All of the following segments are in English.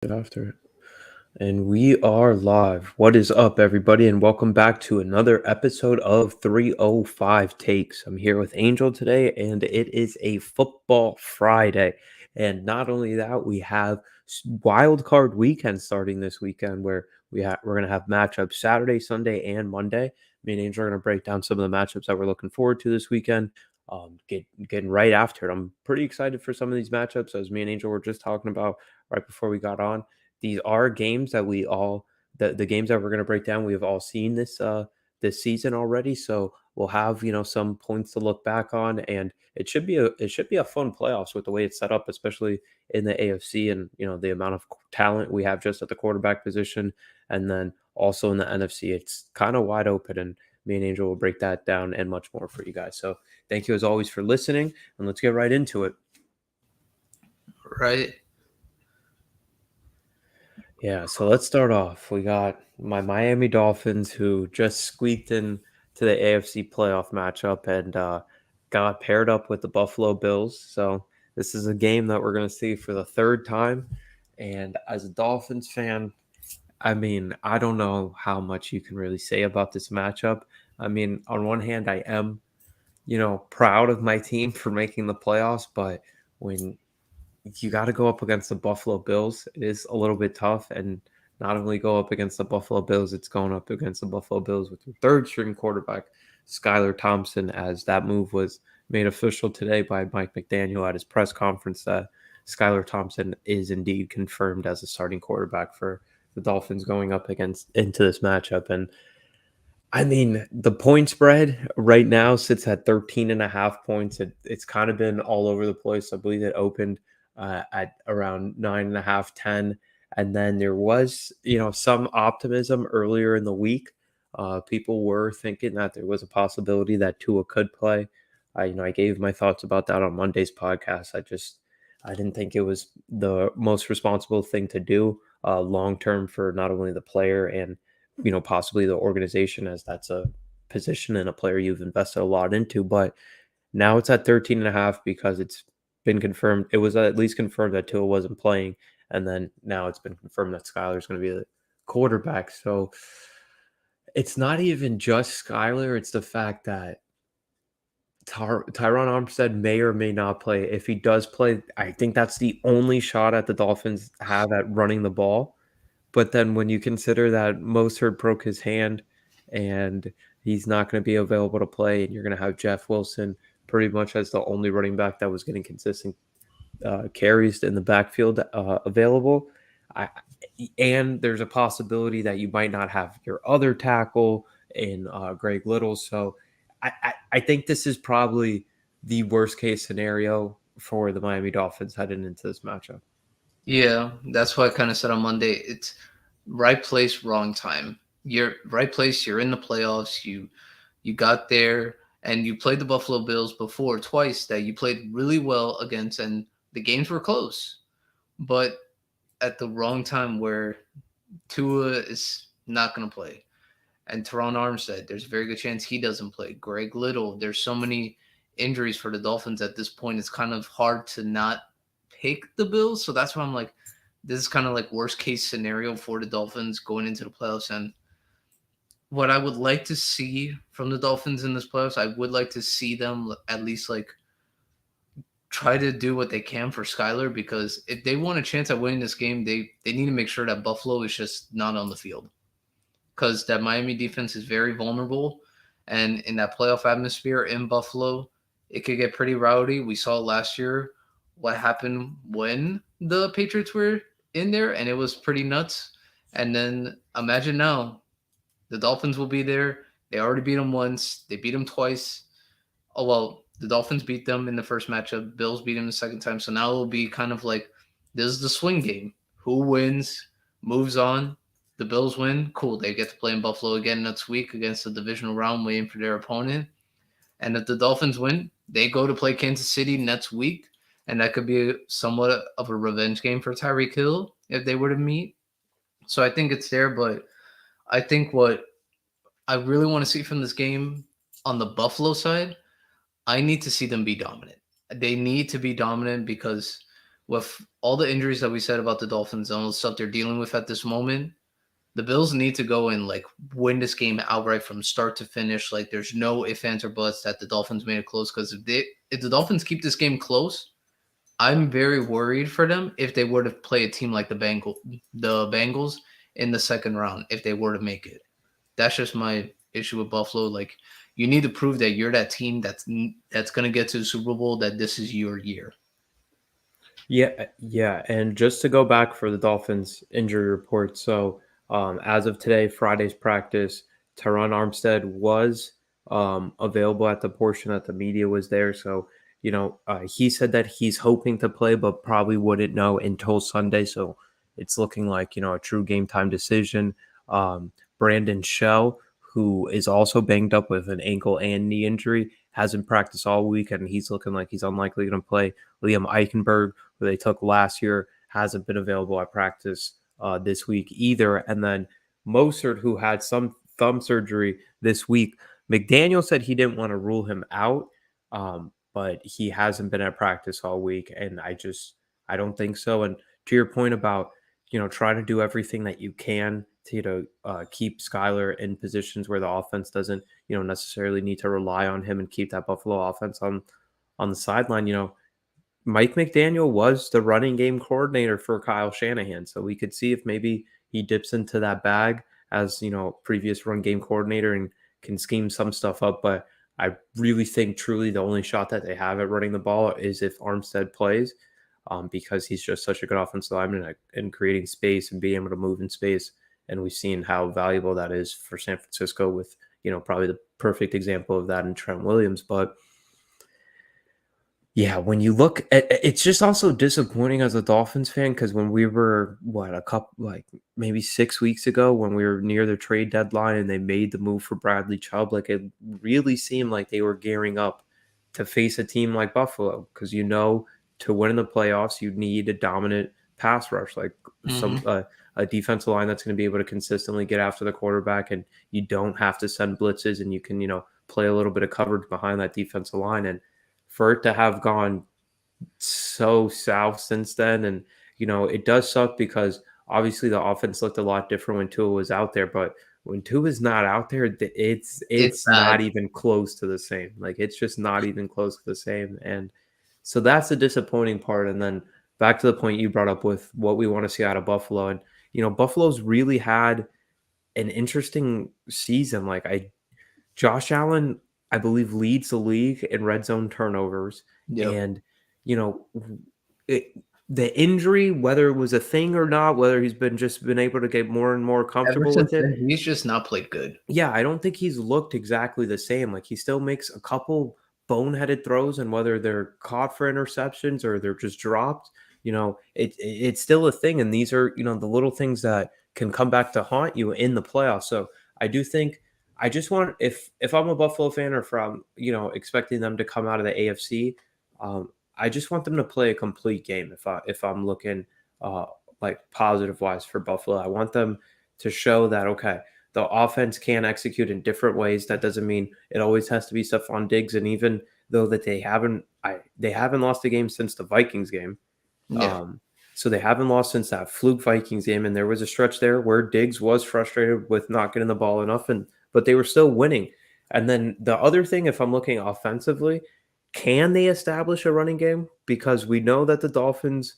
Get after it. And we are live. What is up, everybody? And welcome back to another episode of 305 Takes. I'm here with Angel today, and it is a football Friday. And not only that, we have wild card weekend starting this weekend where we're gonna have matchups Saturday, Sunday, and Monday. Me and Angel are gonna break down some of the matchups that we're looking forward to this weekend. Getting right after it. I'm pretty excited for some of these matchups, as me and Angel were just talking about right before we got on. These are games that the games that we're going to break down, we have all seen this season already, so we'll have some points to look back on, and it should be a fun playoffs with the way it's set up, especially in the AFC, and the amount of talent we have just at the quarterback position, and then also in the NFC it's kind of wide open, and me and Angel will break that down and much more for you guys. So thank you as always for listening, and let's get right into it. Right. Yeah, so let's start off. We got my Miami Dolphins who just squeaked in to the AFC playoff matchup and got paired up with the Buffalo Bills. So this is a game that we're going to see for the third time. And as a Dolphins fan, I mean, I don't know how much you can really say about this matchup. I mean, on one hand, I am, proud of my team for making the playoffs, but when you got to go up against the Buffalo Bills. It is a little bit tough, and not only go up against the Buffalo Bills, it's going up against the Buffalo Bills with your third string quarterback, Skylar Thompson, as that move was made official today by Mike McDaniel at his press conference that Skylar Thompson is indeed confirmed as a starting quarterback for the Dolphins going up against into this matchup. And I mean, the point spread right now sits at 13 and a half points. It's kind of been all over the place. I believe it opened at around 9.5, 10. And then there was, some optimism earlier in the week. People were thinking that there was a possibility that Tua could play. I gave my thoughts about that on Monday's podcast. I didn't think it was the most responsible thing to do long term for not only the player and possibly the organization, as that's a position and a player you've invested a lot into. But now it's at 13 and a half because it's been confirmed. It was at least confirmed that Tua wasn't playing. And then now it's been confirmed that Skyler is going to be the quarterback. So it's not even just Skyler. It's the fact that Tyron Armstead may or may not play. If he does play, I think that's the only shot at the Dolphins have at running the ball. But then when you consider that Mostert broke his hand and he's not going to be available to play, and you're going to have Jeff Wilson pretty much as the only running back that was getting consistent carries in the backfield available, I, and there's a possibility that you might not have your other tackle in Greg Little. So I think this is probably the worst case scenario for the Miami Dolphins heading into this matchup. Yeah, that's why I kind of said on Monday. It's right place, wrong time. You're right place. You're in the playoffs. You got there, and you played the Buffalo Bills before twice that you played really well against, and the games were close, but at the wrong time where Tua is not going to play, and Teron Armstead, there's a very good chance he doesn't play. Greg Little, there's so many injuries for the Dolphins at this point. It's kind of hard to not pick the Bills. So that's why I'm like, this is kind of like worst case scenario for the Dolphins going into the playoffs. And what I would like to see from the Dolphins in this playoffs, I would like to see them at least like try to do what they can for Skyler, because if they want a chance at winning this game, they need to make sure that Buffalo is just not on the field, because that Miami defense is very vulnerable. And in that playoff atmosphere in Buffalo, it could get pretty rowdy. We saw last year what happened when the Patriots were in there, and it was pretty nuts. And then imagine now the Dolphins will be there. They already beat them once, they beat them twice. Oh, well, the Dolphins beat them in the first matchup, Bills beat them the second time. So now it'll be kind of like this is the swing game. Who wins moves on. The Bills win, cool. They get to play in Buffalo again next week against the divisional round, waiting for their opponent. And if the Dolphins win, they go to play Kansas City next week, and that could be somewhat of a revenge game for Tyreek Hill if they were to meet. So I think it's there, but I think what I really want to see from this game on the Buffalo side, I need to see them be dominant. They need to be dominant because with all the injuries that we said about the Dolphins and all the stuff they're dealing with at this moment, the Bills need to go and like win this game outright from start to finish. Like there's no ifs, ands, or buts that the Dolphins made it close. Because if the Dolphins keep this game close, I'm very worried for them if they were to play a team like the Bengals in the second round, if they were to make it. That's just my issue with Buffalo. Like you need to prove that you're that team that's gonna get to the Super Bowl, that this is your year. Yeah, yeah, and just to go back for the Dolphins injury report. So, as of today, Friday's practice, Teron Armstead was available at the portion that the media was there. So, he said that he's hoping to play, but probably wouldn't know until Sunday. So, it's looking like a true game time decision. Brandon Shell, who is also banged up with an ankle and knee injury, hasn't practiced all week, and he's looking like he's unlikely going to play. Liam Eichenberg, who they took last year, hasn't been available at practice this week either. And then Mostert, who had some thumb surgery this week, McDaniel said he didn't want to rule him out, but he hasn't been at practice all week, and I don't think so. And to your point about trying to do everything that you can to keep Skyler in positions where the offense doesn't necessarily need to rely on him and keep that Buffalo offense on the sideline. Mike McDaniel was the running game coordinator for Kyle Shanahan, so we could see if maybe he dips into that bag as previous run game coordinator and can scheme some stuff up. But I really think truly the only shot that they have at running the ball is if Armstead plays, because he's just such a good offensive lineman and creating space and being able to move in space. And we've seen how valuable that is for San Francisco with probably the perfect example of that in Trent Williams. But yeah, when you look at it's just also disappointing as a Dolphins fan because when we were a couple like maybe 6 weeks ago when we were near the trade deadline and they made the move for Bradley Chubb, like it really seemed like they were gearing up to face a team like Buffalo because to win in the playoffs you need a dominant pass rush, like Mm-hmm. a defensive line that's going to be able to consistently get after the quarterback, and you don't have to send blitzes and you can play a little bit of coverage behind that defensive line. And for it to have gone so south since then, and it does suck because obviously the offense looked a lot different when Tua was out there, but when Tua is not out there, It's it's not bad. even close to the same. Like it's just not even close to the same, and so that's the disappointing part. And then back to the point you brought up with what we want to see out of Buffalo, and Buffalo's really had an interesting season. Josh Allen, I believe, leads the league in red zone turnovers. Yep. And, you know, it, the injury, whether it was a thing or not, whether he's been able to get more and more Ever comfortable since with it, then, he's just not played good. yeah, I don't think he's looked exactly the same. Like he still makes a couple boneheaded throws, and whether they're caught for interceptions or they're just dropped, it's still a thing. And these are the little things that can come back to haunt you in the playoffs. So I do think I just want if I'm a Buffalo fan or from expecting them to come out of the AFC, I just want them to play a complete game. If I'm looking uh, like positive wise for Buffalo, I want them to show that okay the offense can execute in different ways. That doesn't mean it always has to be Stephon Diggs. And even though that they haven't lost a game since the Vikings game. Yeah. Um, so they haven't lost since that fluke Vikings game. And there was a stretch there where Diggs was frustrated with not getting the ball enough, but they were still winning. And then the other thing, if I'm looking offensively, can they establish a running game? Because we know that the Dolphins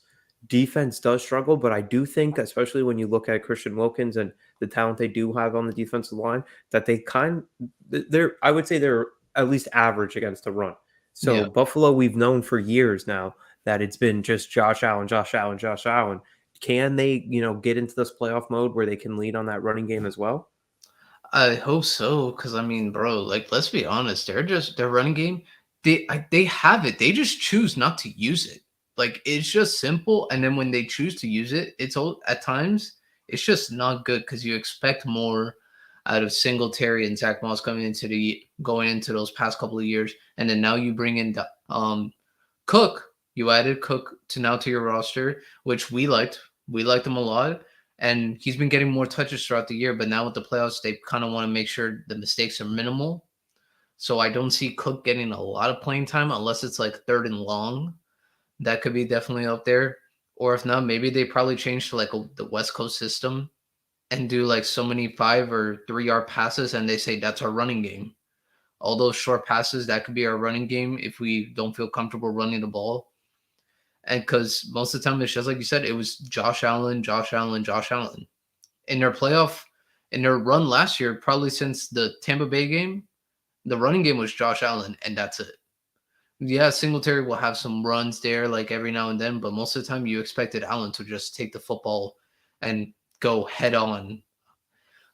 defense does struggle, but I do think, especially when you look at Christian Wilkins and the talent they do have on the defensive line, that they're I would say they're at least average against the run. So Yeah. Buffalo, we've known for years now that it's been just Josh Allen, Josh Allen, Josh Allen. Can they, get into this playoff mode where they can lead on that running game as well? I hope so, because I mean, bro, like let's be honest, they're just their running game. They have it. They just choose not to use it. Like it's just simple, and then when they choose to use it, it's all at times it's just not good because you expect more out of Singletary and Zach Moss going into those past couple of years, and then now you bring in the Cook. You added Cook to your roster, which we liked. We liked him a lot, and he's been getting more touches throughout the year. But now with the playoffs, they kind of want to make sure the mistakes are minimal. So I don't see Cook getting a lot of playing time unless it's like third and long. That could be definitely up there. Or if not, maybe they probably change to like the West Coast system and do like so many 5 or 3 yard passes, and they say that's our running game. All those short passes, that could be our running game if we don't feel comfortable running the ball. And because most of the time it's just like you said, it was Josh Allen, Josh Allen, Josh Allen. In their playoff, in their run last year, probably since the Tampa Bay game, the running game was Josh Allen, and that's it. Yeah, Singletary will have some runs there like every now and then, but most of the time you expected Allen to just take the football and go head on.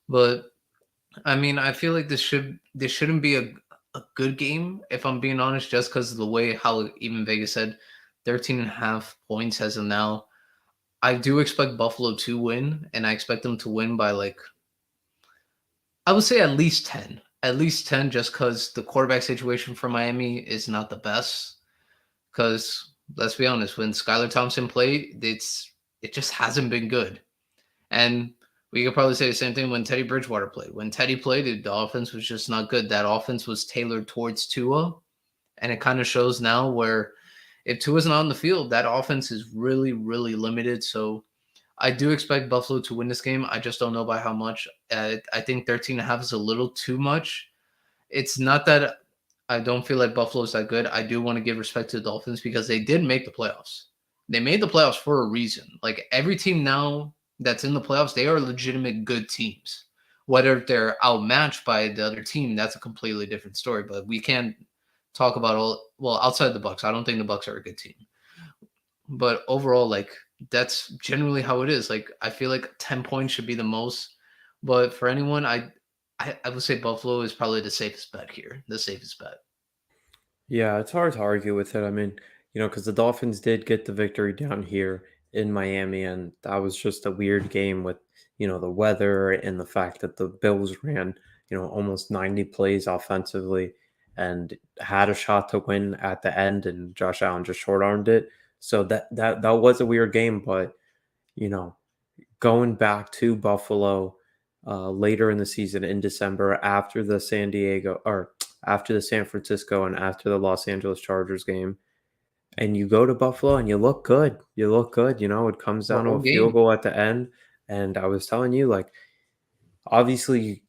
But I mean, I feel like this shouldn't be a good game if I'm being honest, just because of the way how even Vegas said 13 and a half points as of now. I do expect Buffalo to win, and I expect them to win by like I would say at least 10. At least 10 just because the quarterback situation for Miami is not the best. Because let's be honest, when Skylar Thompson played, it just hasn't been good. And we could probably say the same thing when Teddy Bridgewater played. When Teddy played, the offense was just not good. That offense was tailored towards Tua, and it kind of shows now where if Tua's not on the field, that offense is really, really limited. So I do expect Buffalo to win this game. I just don't know by how much. I think 13 and a half is a little too much. It's not that I don't feel like Buffalo's that good. I do want to give respect to the Dolphins because they did make the playoffs. They made the playoffs for a reason. Like every team now that's in the playoffs, they are legitimate good teams. Whether they're outmatched by the other team, that's a completely different story. But we can't talk about all well outside the Bucks. I don't think the Bucks are a good team. But overall, like that's generally how it is. Like I feel like 10 points should be the most. But for anyone, I would say Buffalo is probably the safest bet here. The safest bet. Yeah, it's hard to argue with it. I mean, because the Dolphins did get the victory down here in Miami, and that was just a weird game with, the weather and the fact that the Bills ran, almost 90 plays offensively and had a shot to win at the end, and Josh Allen just short armed it. So that was a weird game, but you know, going back to Buffalo later in the season in December after the San Diego or after the San Francisco and after the Los Angeles Chargers game, and you go to Buffalo and you look good. You look good. It comes The down to whole a field game. goal at the end. And I was telling you, like, obviously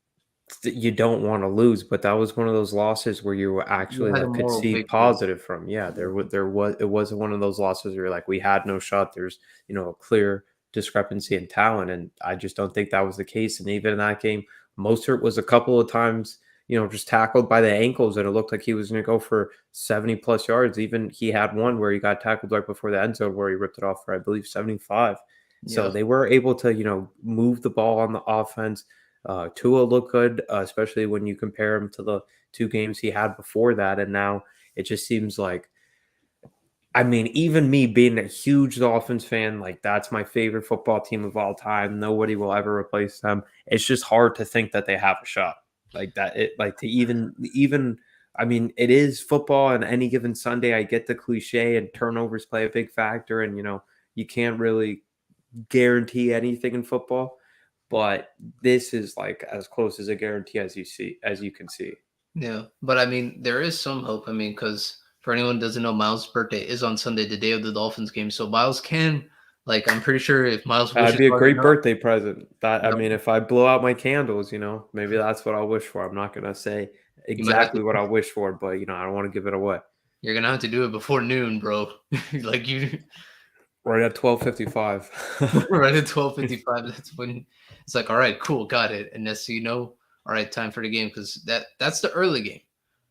you don't want to lose, but that was one of those losses where you You actually had a like could moral see victory. positive from. Yeah, there was it wasn't one of those losses where you're like we had no shot. There's a clear discrepancy in talent, and I just don't think that was the case. And even in that game, Mostert was a couple of times just tackled by the ankles, and it looked like he was going to go for 70 plus yards. Even he had one where he got tackled right before the end zone where he ripped it off for I believe 75. So Yeah. they were able to move the ball on the offense. Tua looked good, especially when you compare him to the two games he had before that. And now it just seems like, I mean, even me being a huge Dolphins fan, like that's my favorite football team of all time. Nobody will ever replace them. It's just hard to think that they have a shot like that. It like to even. I mean, it is football, and any given Sunday, I get the cliche, and turnovers play a big factor, and you can't really guarantee anything in football, but this is like as close as a guarantee as you can see. Yeah. But I mean, there is some hope. I mean, because for anyone who doesn't know, Miles' birthday is on Sunday, the day of the Dolphins game. So Miles can, like, I'm pretty sure if Miles That'd wishes be a hard great enough, birthday present. That I yep, mean, if I blow out my candles, maybe that's what I'll wish for. I'm not gonna say you might have to, exactly what I wish for, but I don't want to give it away. you're going to have to do it before noon, bro. Like, you, Right at 12:55. right at 12:55, that's when it's like, all right, cool, got it. And that's, all right, time for the game because that's the early game.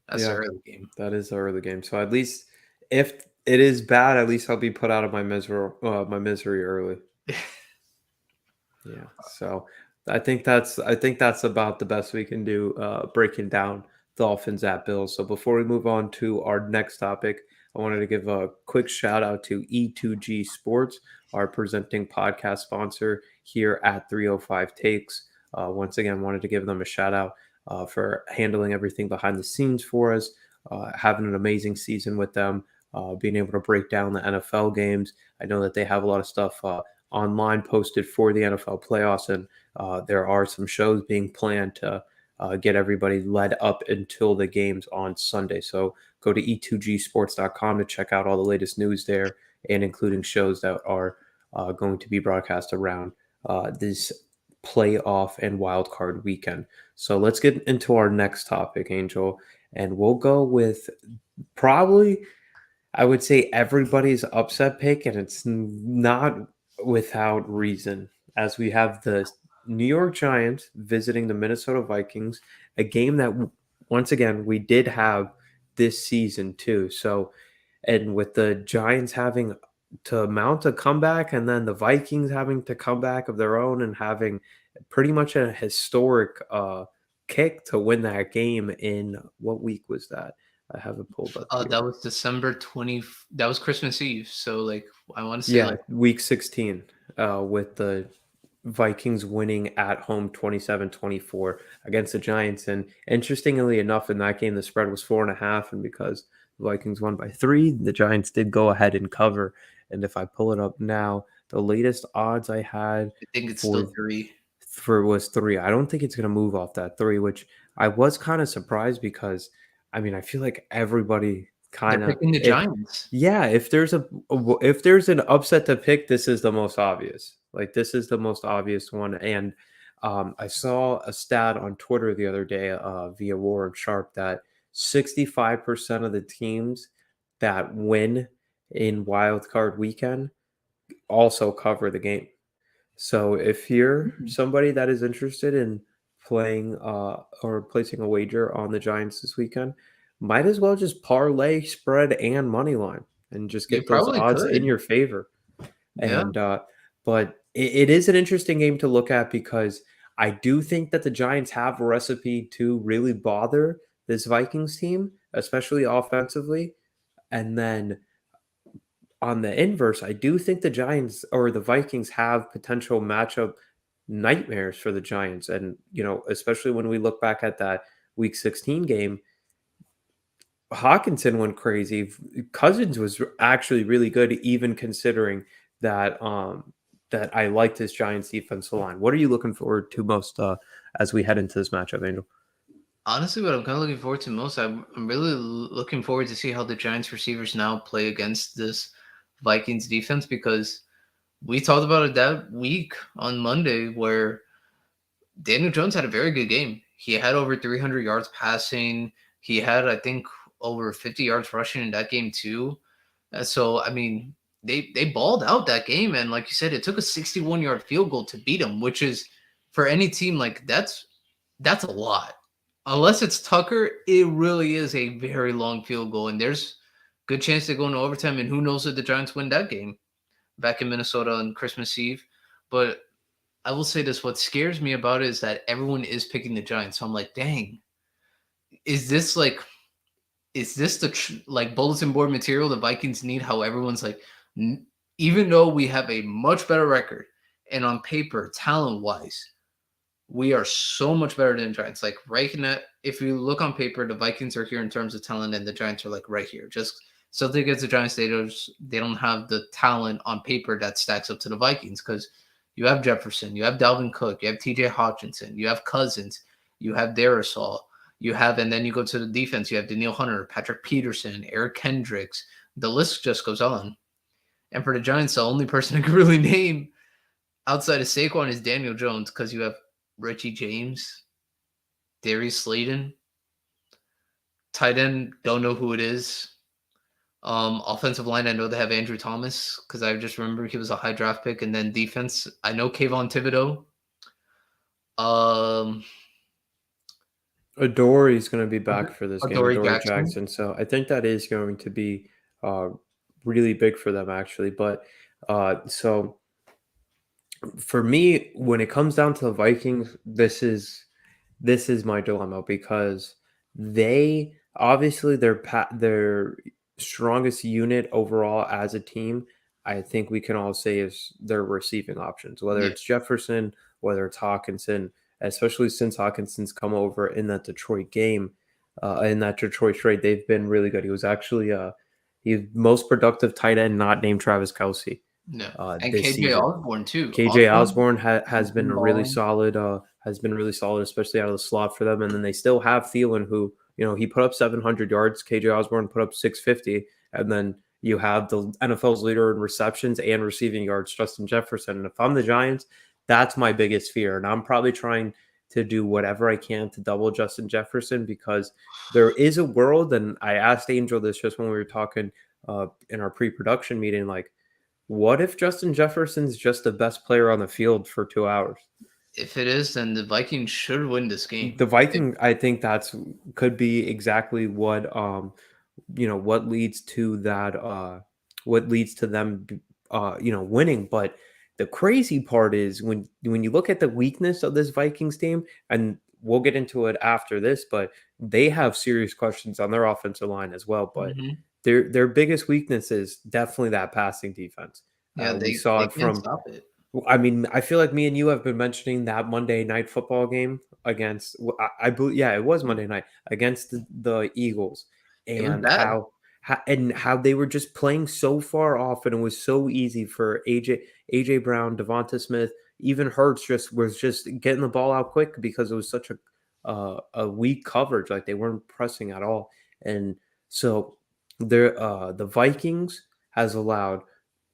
That's the Yeah, early game. that is the early game. So at least if it is bad, at least I'll be put out of my misery early. Yeah. So I think that's about the best we can do breaking down Dolphins at Bills. So before we move on to our next topic, I wanted to give a quick shout out to E2G Sports, our presenting podcast sponsor here at 305 Takes. Once again, wanted to give them a shout out for handling everything behind the scenes for us, having an amazing season with them, being able to break down the NFL games. I know that they have a lot of stuff online posted for the NFL playoffs, and there are some shows being planned to get everybody led up until the games on Sunday. So go to e2gsports.com to check out all the latest news there, and including shows that are going to be broadcast around this playoff and wild card weekend. So let's get into our next topic, Angel, and we'll go with probably I would say everybody's upset pick, and it's not without reason, as we have the New York Giants visiting the Minnesota Vikings, a game that once again we did have this season too. So, and with the Giants having to mount a comeback, and then the Vikings having to come back of their own and having pretty much a historic kick to win that game in what week was that? I have it pulled up That here. was December 20. That was Christmas Eve. So like I want to say Yeah, like week 16, with the Vikings winning at home 27-24 against the Giants. And interestingly enough, in that game, the spread was 4.5. And because the Vikings won by 3, the Giants did go ahead and cover. And if I pull it up now, the latest odds I had I think it's for still 3. was 3. I don't think it's going to move off that 3, which I was kind of surprised because I mean, I feel like everybody They're kind of picking the Giants. yeah, if there's if there's an upset to pick, this is the most obvious. Like this is the most obvious one. And I saw a stat on Twitter the other day via Warren Sharp that 65% of the teams that win in wild card weekend also cover the game. So if you're Mhm. somebody that is interested in playing or placing a wager on the Giants this weekend, might as well just parlay spread and money line and just You get those probably odds in could. your favor. Yeah. And but it is an interesting game to look at because I do think that the Giants have a recipe to really bother this Vikings team, especially offensively. And then on the inverse, I do think the Giants or the Vikings have potential matchup nightmares for the Giants. And, especially when we look back at that week 16 game, Hawkinson went crazy. Cousins was actually really good, even considering that I liked this Giants defensive line. What are you looking forward to most as we head into this matchup, Angel? Honestly, what I'm kind of looking forward to most, I'm really looking forward to see how the Giants receivers now play against this Vikings defense because we talked about it that week on Monday where Daniel Jones had a very good game. He had over 300 yards passing. He had, I think, over 50 yards rushing in that game too. So I mean, they balled out that game, and like you said, it took a 61-yard field goal to beat them, which is for any team like that's a lot. Unless it's Tucker, it really is a very long field goal, and there's good chance they go into overtime. And who knows if the Giants win that game back in Minnesota on Christmas Eve. But I will say this: what scares me about it is that everyone is picking the Giants. So I'm like, dang, is this like is this the like bulletin board material the Vikings need? How everyone's like, even though we have a much better record and on paper, talent wise, we are so much better than the Giants. Like right now, if you look on paper, the Vikings are here in terms of talent, and the Giants are like right here. Just something against the Giants, they don't have the talent on paper that stacks up to the Vikings because you have Jefferson, you have Dalvin Cook, you have T.J. Hawkinson, you have Cousins, you have Darisaw, you have, and then you go to the defense, you have Daniil Hunter, Patrick Peterson, Eric Kendricks. The list just goes on. And for the Giants, the only person I can really name outside of Saquon is Daniel Jones because you have Richie James, Darius Slayton, tight end, don't know who it is. Offensive line, I know they have Andrew Thomas because I just remember he was a high draft pick. And then defense, I know Kayvon Thibodeau. Um, Adore is going to be back for this game, Adoree Adore Jackson. Jackson. So I think that is going to be uh, really big for them, actually. But so for me, when it comes down to the Vikings, this is my dilemma because they obviously their strongest unit overall as a team. I think we can all say is their receiving options, whether Yeah, it's Jefferson, whether it's Hawkinson, especially since Hawkinson's come over in that Detroit game, in that Detroit trade, they've been really good. He was actually he's most productive tight end not named Travis Kelsey no. And this KJ season. Osborne too. KJ Osborne Osborne has has been been a really balling. solid, especially out of the slot for them. And then they still have Thielen, who he put up 700 yards. KJ Osborne put up 650, and then You have the NFL's leader in receptions and receiving yards, Justin Jefferson. And if I'm the Giants, that's my biggest fear. And I'm probably trying to do whatever I can to double Justin Jefferson because there is a world, and I asked Angel this just when we were talking in our pre-production meeting, like, what if Justin Jefferson's just the best player on the field for 2 hours? If it is, then the Vikings should win this game. The Viking, I think that's could be exactly what what leads to that what leads to them winning. But the crazy part is when you look at the weakness of this Vikings team, and we'll get into it after this, but they have serious questions on their offensive line as well. But Mhm. their biggest weakness is definitely that passing defense. Yeah, We they saw they it can't from stop it. I mean, I feel like me and you have been mentioning that Monday night football game against, I believe, yeah, it was Monday night against the Eagles, It was and bad. how they were just playing so far off, and it was so easy for AJ Brown, Devonta Smith, even Hurts was just getting the ball out quick because it was such a weak coverage, like they weren't pressing at all, and so the Vikings has allowed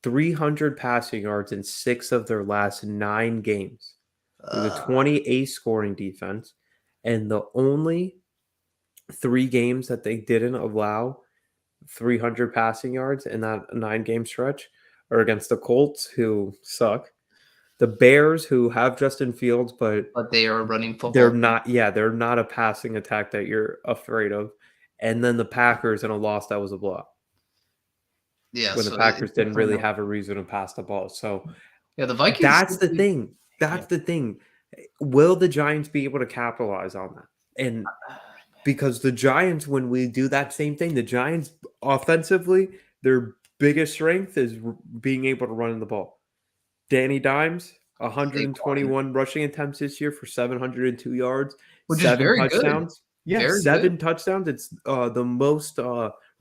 300 passing yards in 6 of their last 9 games with a Uh, 28 scoring defense, and the only 3 games that they didn't allow 300 passing yards in that 9-game stretch are against the Colts, who suck, the Bears, who have Justin Fields, but but they are a running they're football team. not they're not a passing attack that you're afraid of, and then the Packers in a loss that was a blowout Yeah, when the so it's Packers didn't definitely really not. have a reason to pass the ball. So Yeah, the Vikings that's the simply. thing. Yeah. That's the thing. Will the Giants be able to capitalize on that? And because the Giants, when we do that same thing, the Giants offensively, their biggest strength is being able to run the ball. Danny Dimes, Saquon, 121 rushing attempts this year for 702 yards, which is 7 very good. touchdowns. Yeah, Very good. 7 touchdowns. It's the most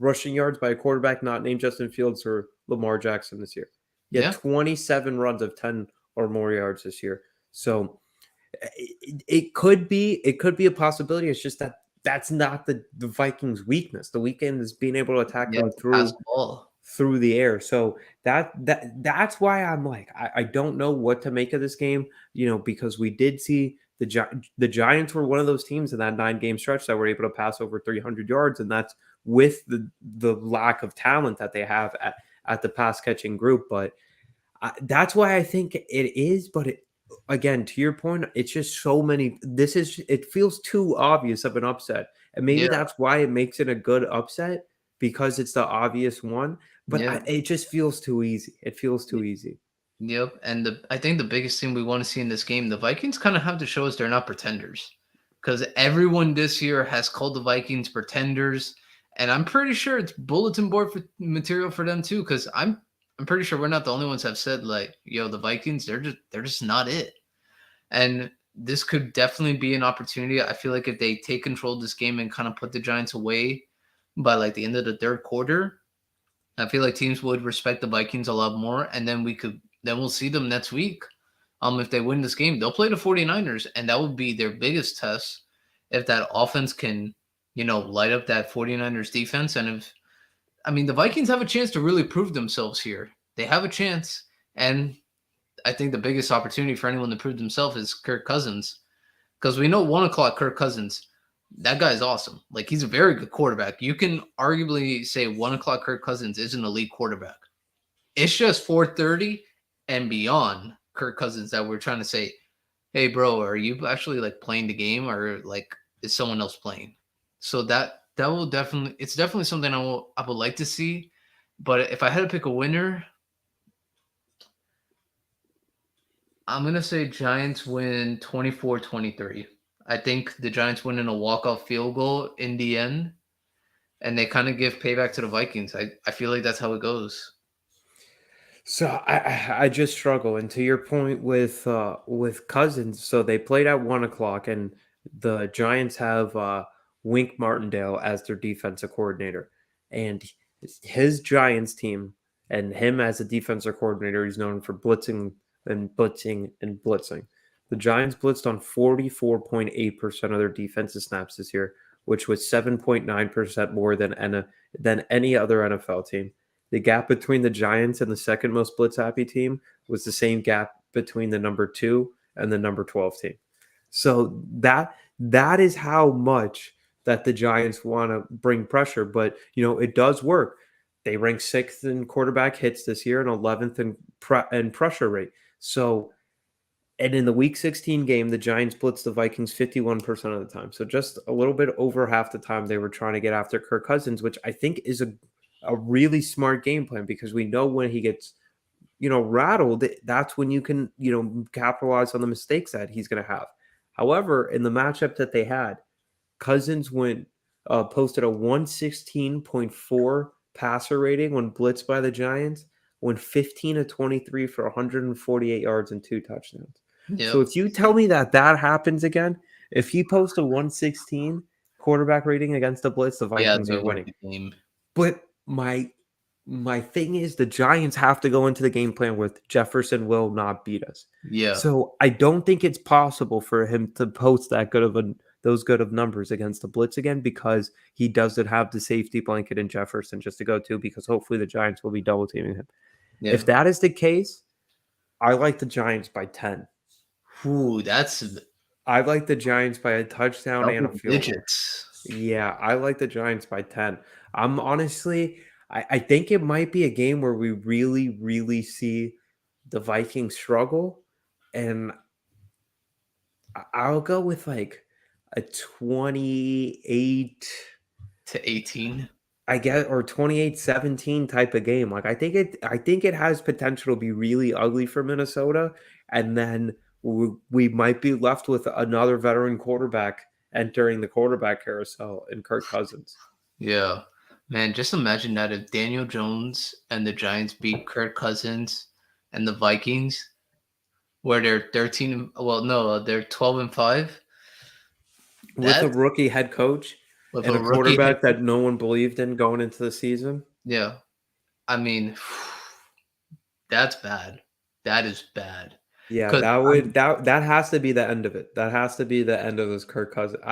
rushing yards by a quarterback not named Justin Fields or Lamar Jackson this year. He had Yeah. 27 runs of 10 or more yards this year. So it could be a possibility. It's just that that's not the Vikings' weakness. The weekend is being able to attack Yeah, them to pass through the ball. through the air. So that's why I'm like I don't know what to make of this game. Because we did see the Giants were one of those teams in that 9-game stretch that were able to pass over 300 yards, and that's with the lack of talent that they have at the pass catching group. But that's why I think it is. But again, to your point, it's just so many. It feels too obvious of an upset, and maybe Yeah, that's why it makes it a good upset because it's the obvious one. But yeah. it just feels too easy. It feels too easy. Yep, and I think the biggest thing we want to see in this game, the Vikings kind of have to show us they're not pretenders, because everyone this year has called the Vikings pretenders, and I'm pretty sure it's bulletin board material for them too. Because I'm pretty sure we're not the only ones have said like, yo, the Vikings they're just not it, and this could definitely be an opportunity. I feel like if they take control of this game and kind of put the Giants away by like the end of the third quarter, I feel like teams would respect the Vikings a lot more, and then we'll see them next week. If they win this game, they'll play the 49ers, and that would be their biggest test if that offense can, light up that 49ers defense. And if I mean the Vikings have a chance to really prove themselves here. They have a chance, and I think the biggest opportunity for anyone to prove themselves is Kirk Cousins. Because we know 1 o'clock Kirk Cousins, that guy's awesome. Like he's a very good quarterback. You can arguably say 1 o'clock Kirk Cousins is an elite quarterback. It's just 4:30 and beyond Kirk Cousins that we're trying to say, hey, bro, are you actually like playing the game or like is someone else playing? So that will definitely it's definitely something I would like to see. But if I had to pick a winner, I'm gonna say Giants win 24-23. I think the Giants win in a walk-off field goal in the end, and they kind of give payback to the Vikings. I feel like that's how it goes. So I just struggle. And to your point with Cousins, so they played at 1 o'clock, and the Giants have Wink Martindale as their defensive coordinator, and his Giants team and him as a defensive coordinator, he's known for blitzing and blitzing and blitzing. The Giants blitzed on 44.8% of their defensive snaps this year, which was 7.9% more than any other NFL team. the gap between the Giants and the second most blitz happy team was the same gap between the number 2 and the number 12 team. So that is how much that the Giants want to bring pressure, but it does work. They rank 6th in quarterback hits this year and 11th in pressure rate. So, and in the Week 16 game, the Giants blitzed the Vikings 51% of the time. So just a little bit over half the time they were trying to get after Kirk Cousins, which I think is a really smart game plan, because we know when he gets rattled, that's when you can capitalize on the mistakes that he's going to have. However, in the matchup that they had, Cousins posted a 116.4 passer rating when blitzed by the Giants, went 15 of 23 for 148 yards and 2 touchdowns. So Yep. if you tell me that happens again, if he posts a 116 quarterback rating against the blitz, the Yeah, Vikings they are win winning. the game. But my thing is, the Giants have to go into the game plan with Jefferson will not beat us. Yeah. So I don't think it's possible for him to post those good of numbers against the blitz again, because he doesn't have the safety blanket in Jefferson just to go to, because hopefully the Giants will be double teaming him. Yeah. If that is the case, I like the Giants by 10. Ooh, that's I like the Giants by a touchdown and a double field goal. digits. Yeah, I like the Giants by 10. I'm honestly, I think it might be a game where we really, really see the Vikings struggle. And I'll go with like a 28, To 18. I guess, or 28-17 type of game. Like I think it has potential to be really ugly for Minnesota. And then we might be left with another veteran quarterback entering the quarterback carousel in Kirk Cousins. Yeah. Man, just imagine that if Daniel Jones and the Giants beat Kirk Cousins and the Vikings, where they're 13, well, no, they're 12-5. With a That's rookie head coach with and a a rookie head quarterback coach. that no one believed in going into the season. Yeah. I mean, that's bad. That is bad. Yeah, Because that has to be the end of it. That has to be the end of this Kirk Cousins.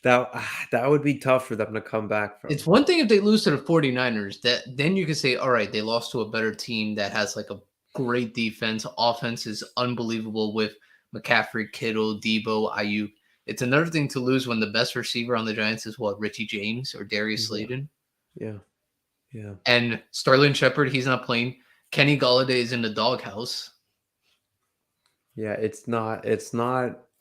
That would be tough for them to come back from. it's one thing if they lose to the 49ers, that then you can say, all right, they lost to a better team that has like a great defense. Offense is unbelievable with McCaffrey, Kittle, Debo, Ayuk. It's another thing to lose when the best receiver on the Giants is what, Richie James or Darius Yeah, Slayton. yeah, yeah, And Sterling Shepard, he's not playing. Kenny Galladay is in the doghouse. yeah. It's not.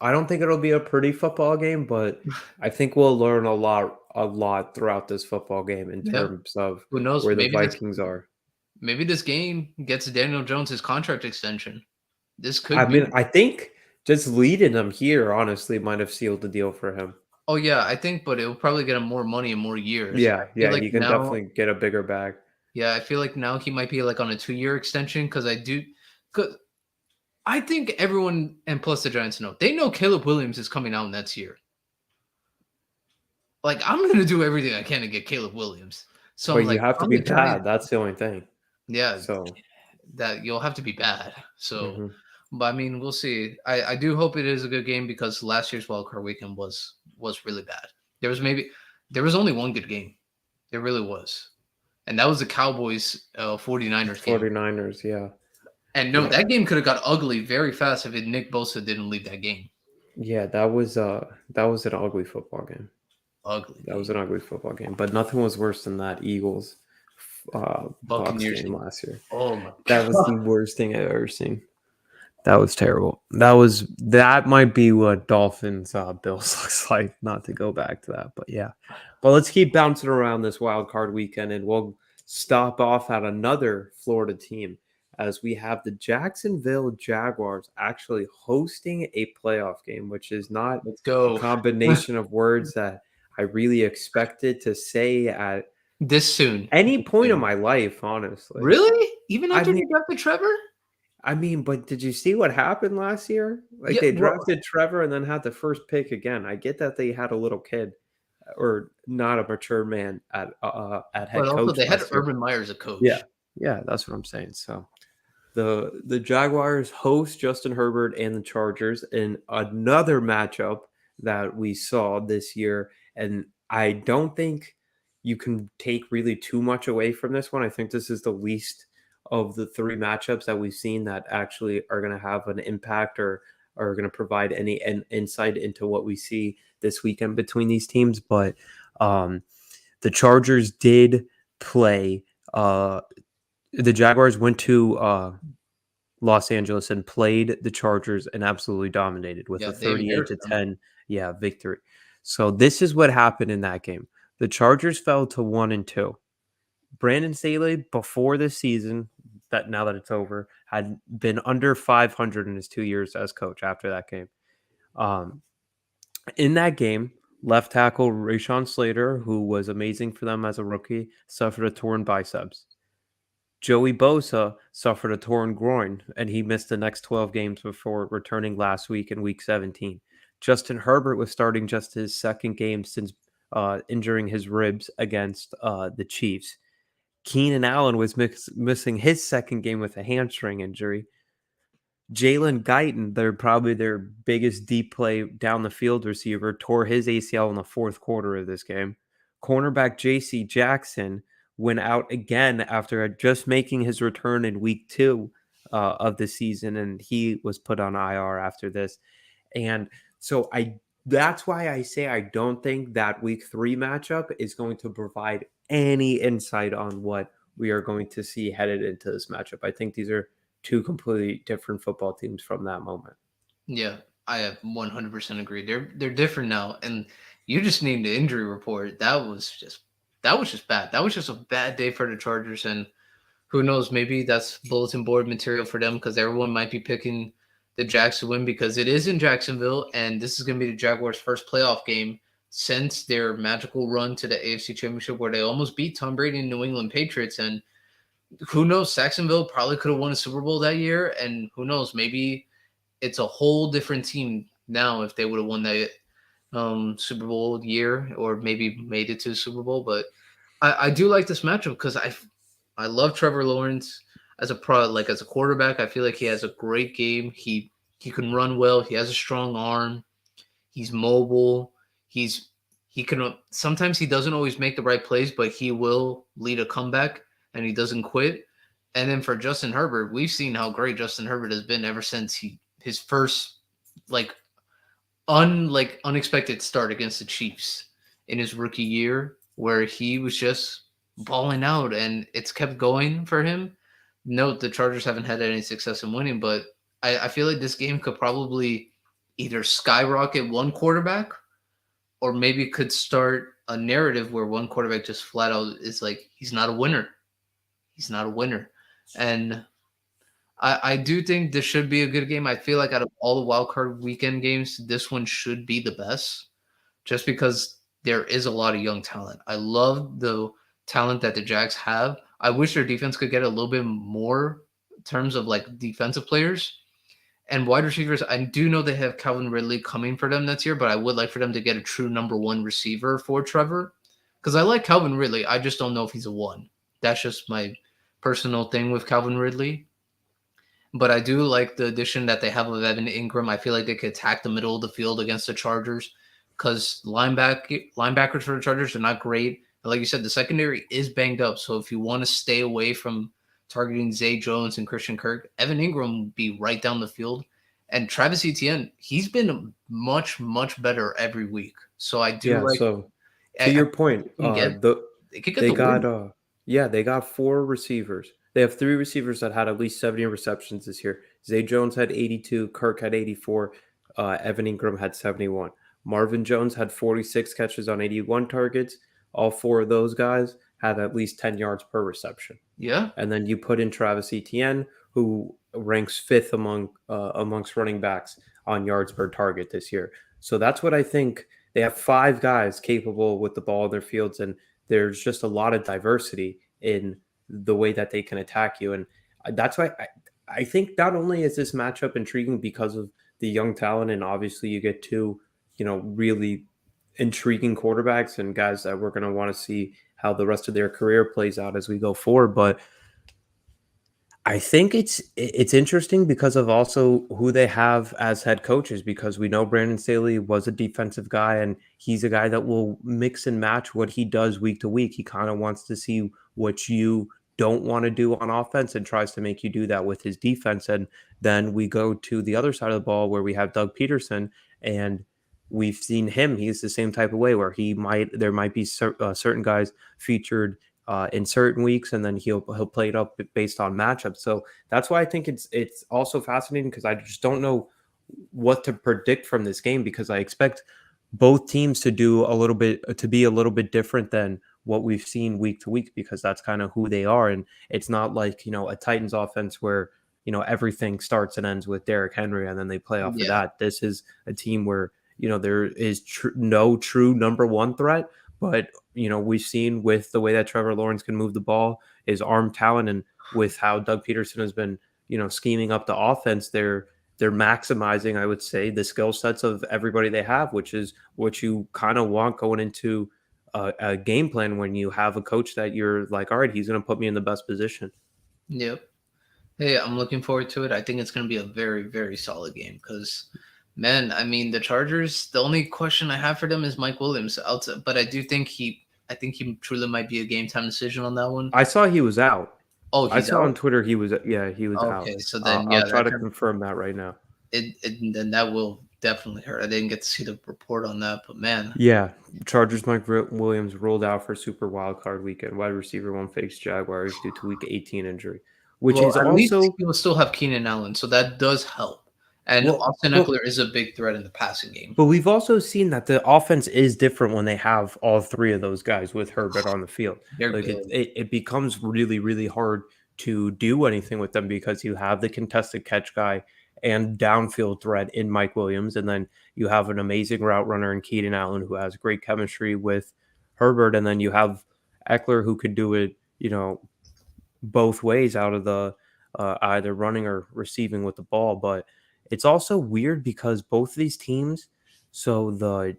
I don't think it'll be a pretty football game, but I think we'll learn a lot throughout this football game in Yeah. terms of Who knows? where the Vikings are. Maybe this game gets Daniel Jones his contract extension. This I could mean, be. I think just leading them here honestly might have sealed the deal for him. Oh yeah, I think, but it'll probably get him more money in more years. I Yeah, feel yeah, like he can now, definitely get a bigger bag. yeah, I feel like now he might be like on a 2-year extension because because I think everyone and plus the Giants they know Caleb Williams is coming out next year. Like I'm gonna do everything I can to get Caleb Williams. So I'm But you like, have to I'm be the Giants. bad. That's the only thing. Yeah, So, that you'll have to be bad. So, mhm. but I mean, we'll see. I do hope it is a good game because last year's wildcard weekend was really bad. There was only one good game. There really was. And that was the Cowboys 49ers game. 49ers, yeah. And no, Yeah. that game could have got ugly very fast if Nick Bosa didn't leave that game. Yeah, that was an ugly football game. Ugly That was game. an ugly football game, but nothing was worse than that Eagles Bucks Buccaneers game game. last year. Oh my That was god. the worst thing I've ever seen. That was terrible. That might be what Dolphins Bills looks like. Not to go back to that, but yeah. But let's keep bouncing around this wild card weekend, and we'll stop off at another Florida team as we have the Jacksonville Jaguars actually hosting a playoff game, which is not Let's a go. combination of words that I really expected to say at This soon. any This point in soon. my life, honestly. Really? Even I after mean, they drafted Trevor? but did you see what happened last year? Like Yeah, they well, drafted Trevor and then had the first pick again. I get that they had a little kid or not a mature man at but head also coach they had last year. Urban Meyer as a Yeah, coach. yeah, that's what I'm saying. So the Jaguars host Justin Herbert and the Chargers in another matchup that we saw this year, and I don't think you can take really too much away from this one. I think this is the least of the three matchups that we've seen that actually are going to have an impact or are going to provide any insight into what we see this weekend between these teams. But um, the Chargers did play. The Jaguars went to Los Angeles and played the Chargers and absolutely dominated with a Yeah, they 38 embarrassed to them. 10 victory. So this is what happened in that game. The Chargers fell to 1-2. Brandon Staley before this season, that now that it's over, had been under 500 in his 2 years as coach after that game. Um, in that game, left tackle Rashawn Slater, who was amazing for them as a rookie, suffered a torn biceps. Joey Bosa suffered a torn groin, and he missed the next 12 games before returning last week in Week 17. Justin Herbert was starting just his second game since injuring his ribs against the Chiefs. Keenan Allen was missing his second game with a hamstring injury. Jalen Guyton, they're probably their biggest deep play down the field receiver, tore his ACL in the fourth quarter of this game. Cornerback J.C. Jackson went out again after just making his return in week 2 of the season, and he was put on IR after this. And so that's why I say I don't think that week 3 matchup is going to provide any insight on what we are going to see headed into this matchup. I think these are two completely different football teams from that moment. Yeah, I have 100% agree. They're different now, and you just named the injury report. That was just bad. That was just a bad day for the Chargers, and who knows? Maybe that's bulletin board material for them because everyone might be picking the Jags to win because it is in Jacksonville, and this is going to be the Jaguars' first playoff game since their magical run to the AFC Championship, where they almost beat Tom Brady and New England Patriots. And who knows? Jacksonville probably could have won a Super Bowl that year, and who knows? Maybe it's a whole different team now if they would have won that Super Bowl year or maybe made it to the Super Bowl. But I do like this matchup because I love Trevor Lawrence as a as a quarterback. I feel like he has a great game. He can run well. He has a strong arm. He's mobile. He's he can sometimes he doesn't always make the right plays, but he will lead a comeback and he doesn't quit. And then for Justin Herbert, we've seen how great Justin Herbert has been ever since his first like unexpected start against the Chiefs in his rookie year, where he was just balling out, and it's kept going for him. Note the Chargers haven't had any success in winning, but I feel like this game could probably either skyrocket one quarterback or maybe could start a narrative where one quarterback just flat out is like he's not a winner. He's not a winner. And I do think this should be a good game. I feel like out of all the wild card weekend games, this one should be the best, just because there is a lot of young talent. I love the talent that the Jags have. I wish their defense could get a little bit more in terms of like defensive players and wide receivers. I do know they have Calvin Ridley coming for them next year, but I would like for them to get a true number one receiver for Trevor because I like Calvin Ridley. I just don't know if he's a one. That's just my personal thing with Calvin Ridley. But I do like the addition that they have of Evan Ingram. I feel like they could attack the middle of the field against the Chargers because linebackers for the Chargers are not great. But like you said, the secondary is banged up. So if you want to stay away from targeting Zay Jones and Christian Kirk, Evan Ingram would be right down the field. And Travis Etienne, he's been much, much better every week. So I do Yeah, like so to I your point, can get they could get they the got win. they got 4 receivers. They have 3 receivers that had at least 70 receptions this year. Zay Jones had 82, Kirk had 84, Evan Ingram had 71. Marvin Jones had 46 catches on 81 targets. All 4 of those guys had at least 10 yards per reception. Yeah. And then you put in Travis Etienne, who ranks 5th amongst running backs on yards per target this year. So that's what I think. They have 5 guys capable with the ball in their fields, and there's just a lot of diversity in the way that they can attack you. And that's why I think not only is this matchup intriguing because of the young talent, and obviously you get 2, really intriguing quarterbacks and guys that we're going to want to see how the rest of their career plays out as we go forward. But I think it's interesting because of also who they have as head coaches, because we know Brandon Staley was a defensive guy, and he's a guy that will mix and match what he does week to week. He kind of wants to see what you don't want to do on offense and tries to make you do that with his defense. And then we go to the other side of the ball where we have Doug Peterson, and we've seen him. He's the same type of way where there might be certain guys featured in certain weeks, and then he'll play it up based on matchups. So that's why I think it's also fascinating, because I just don't know what to predict from this game, because I expect both teams to do a little bit to be a little bit different than what we've seen week to week, because that's kind of who they are. And it's not like, a Titans offense where, everything starts and ends with Derrick Henry and then they play off of Yeah, that. This is a team where, there is no true number one threat, but we've seen with the way that Trevor Lawrence can move the ball, his arm talent, and with how Doug Peterson has been, scheming up the offense, they're maximizing, I would say, the skill sets of everybody they have, which is what you kind of want going into a game plan when you have a coach that you're like, all right, he's going to put me in the best position. yep. Hey, I'm looking forward to it. I think it's going to be a very, very solid game because, man, I mean, the Chargers. The only question I have for them is Mike Williams. But I think he truly might be a game time decision on that one. I saw he was out. Oh, I he's saw on out. Twitter he was out. Okay, so then I'll yeah, try that to kind of confirm that right now. then that will definitely hurt. I didn't get to see the report on that, but man, Yeah, Chargers Mike Williams ruled out for Super Wild Card Weekend. Wide receiver one face Jaguars due to Week 18 injury, which well, is at least also he will still have Keenan Allen, so that does help. And well, Austin Eckler is a big threat in the passing game. but we've also seen that the offense is different when they have all three of those guys with Herbert on the field. They're Like it, good. it, it becomes really, really hard to do anything with them, because you have the contested catch guy and downfield threat in Mike Williams, and then you have an amazing route runner in Keaton Allen who has great chemistry with Herbert, and then you have Eckler who could do it, both ways out of the either running or receiving with the ball. But it's also weird because both of these teams, so the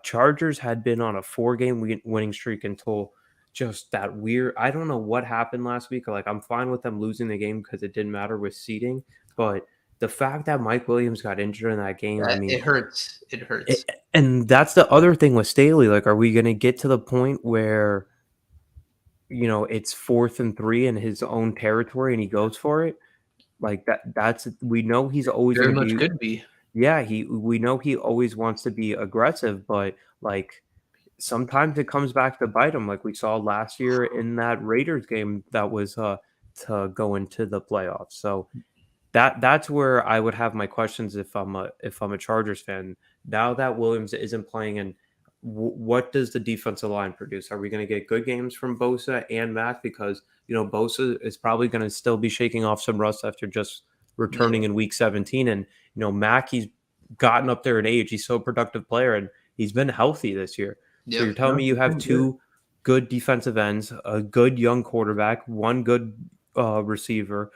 Chargers had been on a 4-game winning streak until just that weird. I don't know what happened last week. Like, I'm fine with them losing the game because it didn't matter with seeding, but the fact that Mike Williams got injured in that game, I mean, It hurts. It it, hurts. and that's the other thing with Staley. Like, are we going to get to the point where it's 4th and 3 in his own territory and he goes for it? Like that's we know he's always Very going to much be could be. yeah, we know he always wants to be aggressive, but like sometimes it comes back to bite him, like we saw last year in that Raiders game that was to go into the playoffs. So that's where I would have my questions if I'm a Chargers fan. Now that Williams isn't playing, and what does the defensive line produce? Are we going to get good games from Bosa and Mac? Because Bosa is probably going to still be shaking off some rust after just Yeah. returning in Week 17, and Mac, he's gotten up there in age. He's so a productive player, and he's been healthy this year. So Yep. you're telling No, me you he's have been good. two good defensive ends, a good young quarterback, one good receiver,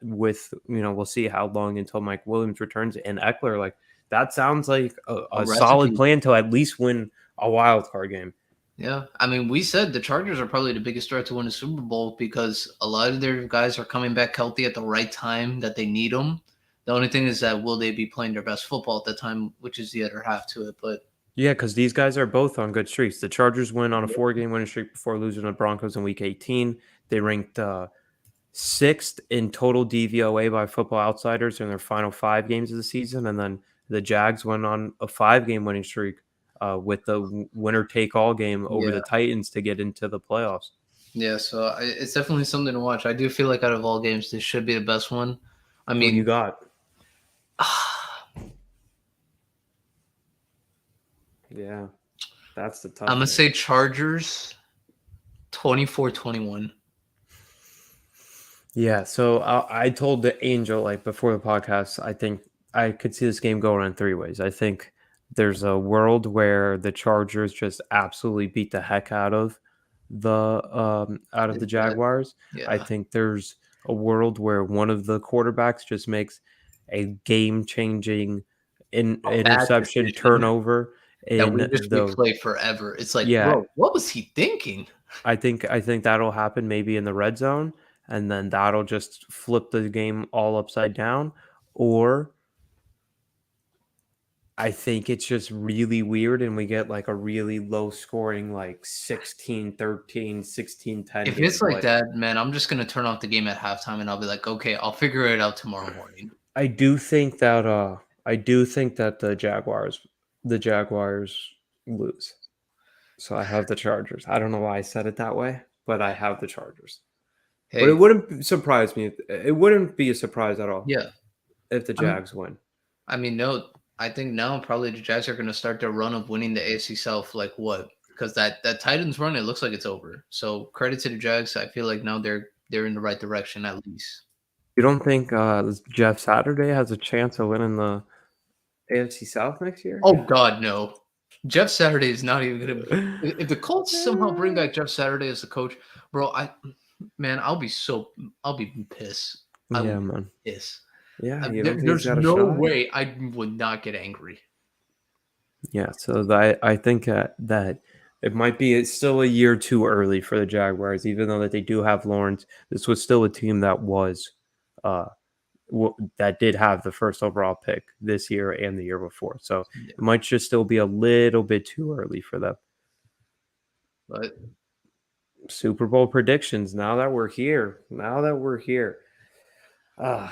with we'll see how long until Mike Williams returns, and Eckler. Like, that sounds like A a solid recipe. plan to at least win a wild card game. Yeah. I mean, we said the Chargers are probably the biggest threat to win the Super Bowl because a lot of their guys are coming back healthy at the right time that they need them. The only thing is that will they be playing their best football at the time, which is the other half to it. But Yeah, because these guys are both on good streaks. The Chargers went on a yep. 4-game winning streak before losing to the Broncos in Week 18. They ranked sixth in total DVOA by Football Outsiders in their final 5 games of the season, and then the Jags went on a 5-game winning streak with the winner-take-all game over Yeah. the Titans to get into the playoffs. Yeah. So it's definitely something to watch. I do feel like out of all games, this should be the best one. I Who do you mean, got? Yeah, that's the I'm tough going to one. say Chargers 24-21. Yeah, so I told the Angel, like, before the podcast, I think I could see this game going in 3 ways. I think there's a world where the Chargers just absolutely beat the heck out of the Jaguars. I Yeah. think there's a world where one of the quarterbacks just makes a game-changing A bad interception decision turnover that in we just the replay forever. It's like, yeah, bro, what was he thinking? I think that'll happen maybe in the red zone, and then that'll just flip the game all upside down. Or I think it's just really weird and we get like a really low scoring, like 16-13, 16-10 If game. it's like But that, man, I'm just gonna turn off the game at halftime and I'll be like, okay, I'll figure it out tomorrow morning. I do think that the Jaguars lose. So I have the Chargers. I don't know why I said it that way, but I have the Chargers. But it Hey, wouldn't surprise me. It wouldn't be a surprise at all yeah, if the I'm. Jags win. I mean, no, I think now probably the Jags are gonna start their run of winning the AFC South. Like what? Because that Titans run, it looks like it's over. So credit to the Jags. I feel like now they're in the right direction at least. You don't think Jeff Saturday has a chance of winning the AFC South next year? Oh God, no. Jeff Saturday is not even gonna. If the Colts somehow bring back Jeff Saturday as the coach, bro, man, I'll be pissed. I will Yeah, be man. pissed. Yeah, you don't think he's There's got a no shot? way I would not get angry. Yeah, so I think that it might be still a year too early for the Jaguars, even though that they do have Lawrence. This was still a team that was uh, that did have the first overall pick this year and the year before. So Yeah, it might just still be a little bit too early for them. but Super Bowl predictions. Now that we're here,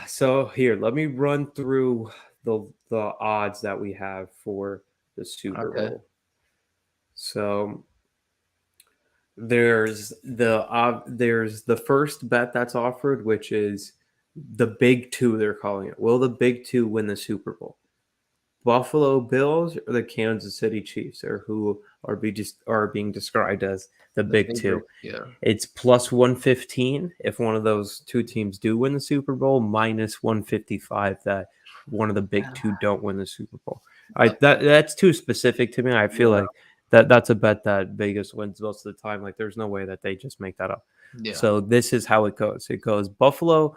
so here, let me run through the odds that we have for the Super okay. Bowl. So there's the first bet that's offered, which is the big two. They're calling it. Will the big two win the Super Bowl? Buffalo Bills or the Kansas City Chiefs, or who are being described as the The big two. favorite, yeah. It's plus 115 if one of those two teams do win the Super Bowl, minus 155 that one of the big two don't win the Super Bowl. Okay. That's too specific to me. I feel Yeah, like that's a bet that Vegas wins most of the time. Like there's no way that they just make that up. yeah. So this is how it goes. It goes Buffalo.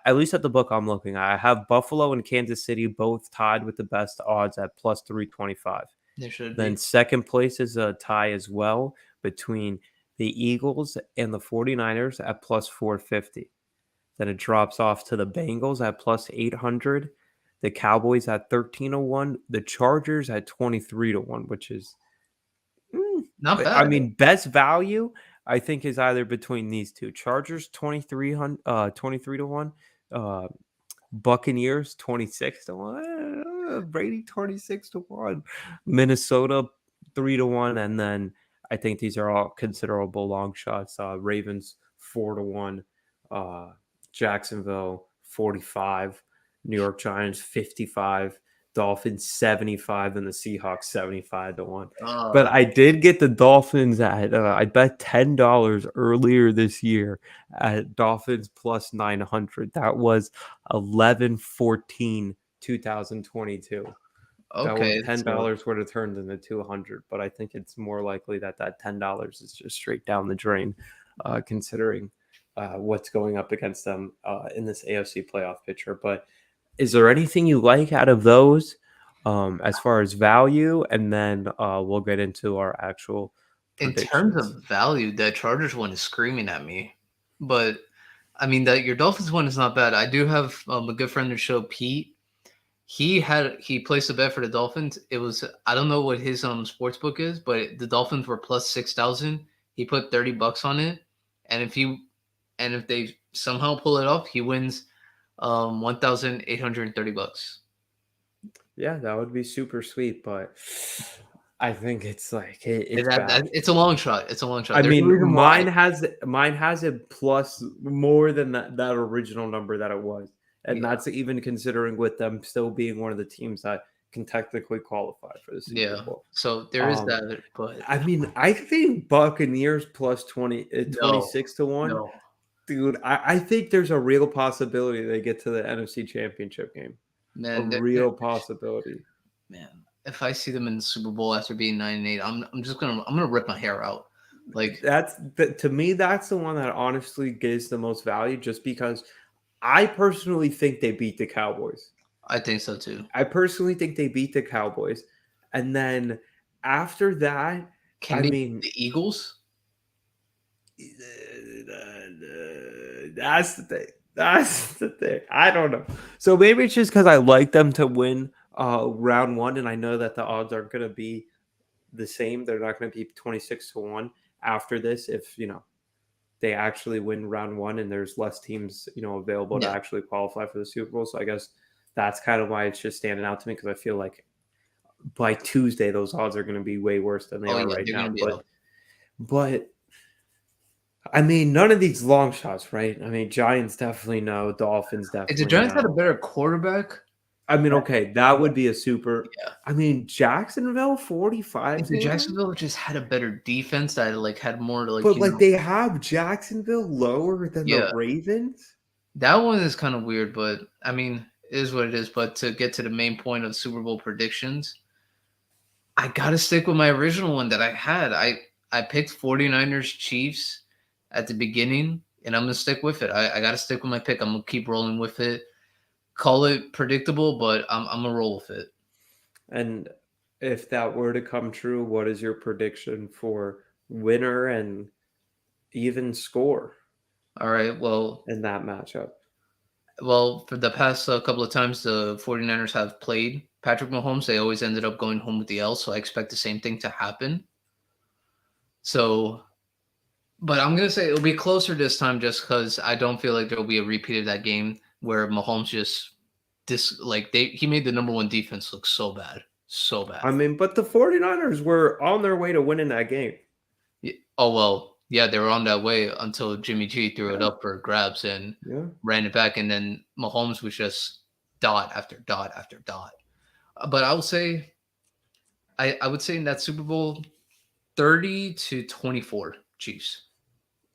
At least at the book I'm looking, I have Buffalo and Kansas City both tied with the best odds at plus 325. There should Then be. second place is a tie as well between the Eagles and the 49ers at plus 450. Then it drops off to the Bengals at plus 800, the Cowboys at 1301, the Chargers at 23 to 1, which is Not I bad. mean, best value I think is either between these two. Chargers 2300 23 to 1, uh Buccaneers 26 to 1, Brady 26 to 1, Minnesota 3 to 1, and then I think these are all considerable long shots. Ravens 4 to 1, uh Jacksonville 45, New York Giants 55, Dolphins 75, and the Seahawks 75 to 1. But Uh, I did get the Dolphins at I bet $10 earlier this year at Dolphins plus 900. That was 11/14 2022. That okay. was ten So dollars would have turned into 200, but I think it's more likely that that $10 is just straight down the drain, considering what's going up against them in this AFC playoff picture. But is there anything you like out of those as far as value? And then we'll get into our actual in terms predictions. of value, that Chargers one is screaming at me. But I mean that your Dolphins one is not bad. I do have a good friend of the show, Pete. He placed a bet for the Dolphins. It was I don't know what his sports book is, but the Dolphins were plus 6,000. He put $30 on it, and if they somehow pull it off, he wins 1,830 bucks. Yeah, that would be super sweet, but I think it's like And it's bad. it's a long shot. It's a long shot. I There's a mean, reason why. mine has it plus more than that original number that it was, and Yeah, that's even considering with them still being one of the teams that can technically qualify for the Super yeah. Bowl. So there is Um, that, but I mean, I think Buccaneers plus 20, no, 26 to 1. no, Dude, I think there's a real possibility they get to the NFC Championship game. A man. real possibility. Man, if I see them in the Super Bowl after being 9-8, I'm gonna rip my hair out. Like To me, that's the one that honestly gives the most value just because I personally think they beat the Cowboys. I think so too. I personally think they beat the Cowboys. And then after that, Can I they beat mean, the Eagles? That's the thing. That's the thing. I don't know. So maybe it's just because I like them to win round one, and I know that the odds aren't going to be the same. They're not going to be 26-1 after this if, they actually win round one and there's less teams, available to Yeah. actually qualify for the Super Bowl. So I guess that's kind of why it's just standing out to me because I feel like by Tuesday those odds are going to be way worse than they Oh are yeah, right they're gonna now. be But out. but I mean, none of these long shots, right? I mean, Giants definitely know, Dolphins If the definitely Giants had a know. better quarterback, I mean, that, okay, that would be a super. yeah. I mean, Jacksonville 45 If the zero, Jacksonville just had a better defense that like had more like but like they have Jacksonville lower than the yeah, Ravens. that one is kind of weird, but I mean, it is what it is. But to get to the main point of Super Bowl predictions, I gotta stick with my original one that I had. I picked 49ers Chiefs at the beginning, and I'm gonna stick with it. I gotta stick with my pick. I'm gonna keep rolling with it. Call it predictable, but I'm gonna roll with it. And if that were to come true, what is your prediction for winner and even score All right. in that matchup? For the past couple of times the 49ers have played Patrick Mahomes, they always ended up going home with the L. So I expect the same thing to happen. So, but I'm gonna say it'll be closer this time, just because I don't feel like there'll be a repeat of that game where Mahomes just he made the number one defense look so bad, so bad. I mean, but the 49ers were on their way to winning that game. Oh well, yeah, they were on that way until Jimmy G threw it Yeah. up for grabs and Yeah. ran it back, and then Mahomes was just dot after dot after dot. But I would say I would say in that Super Bowl, 30-24 Chiefs.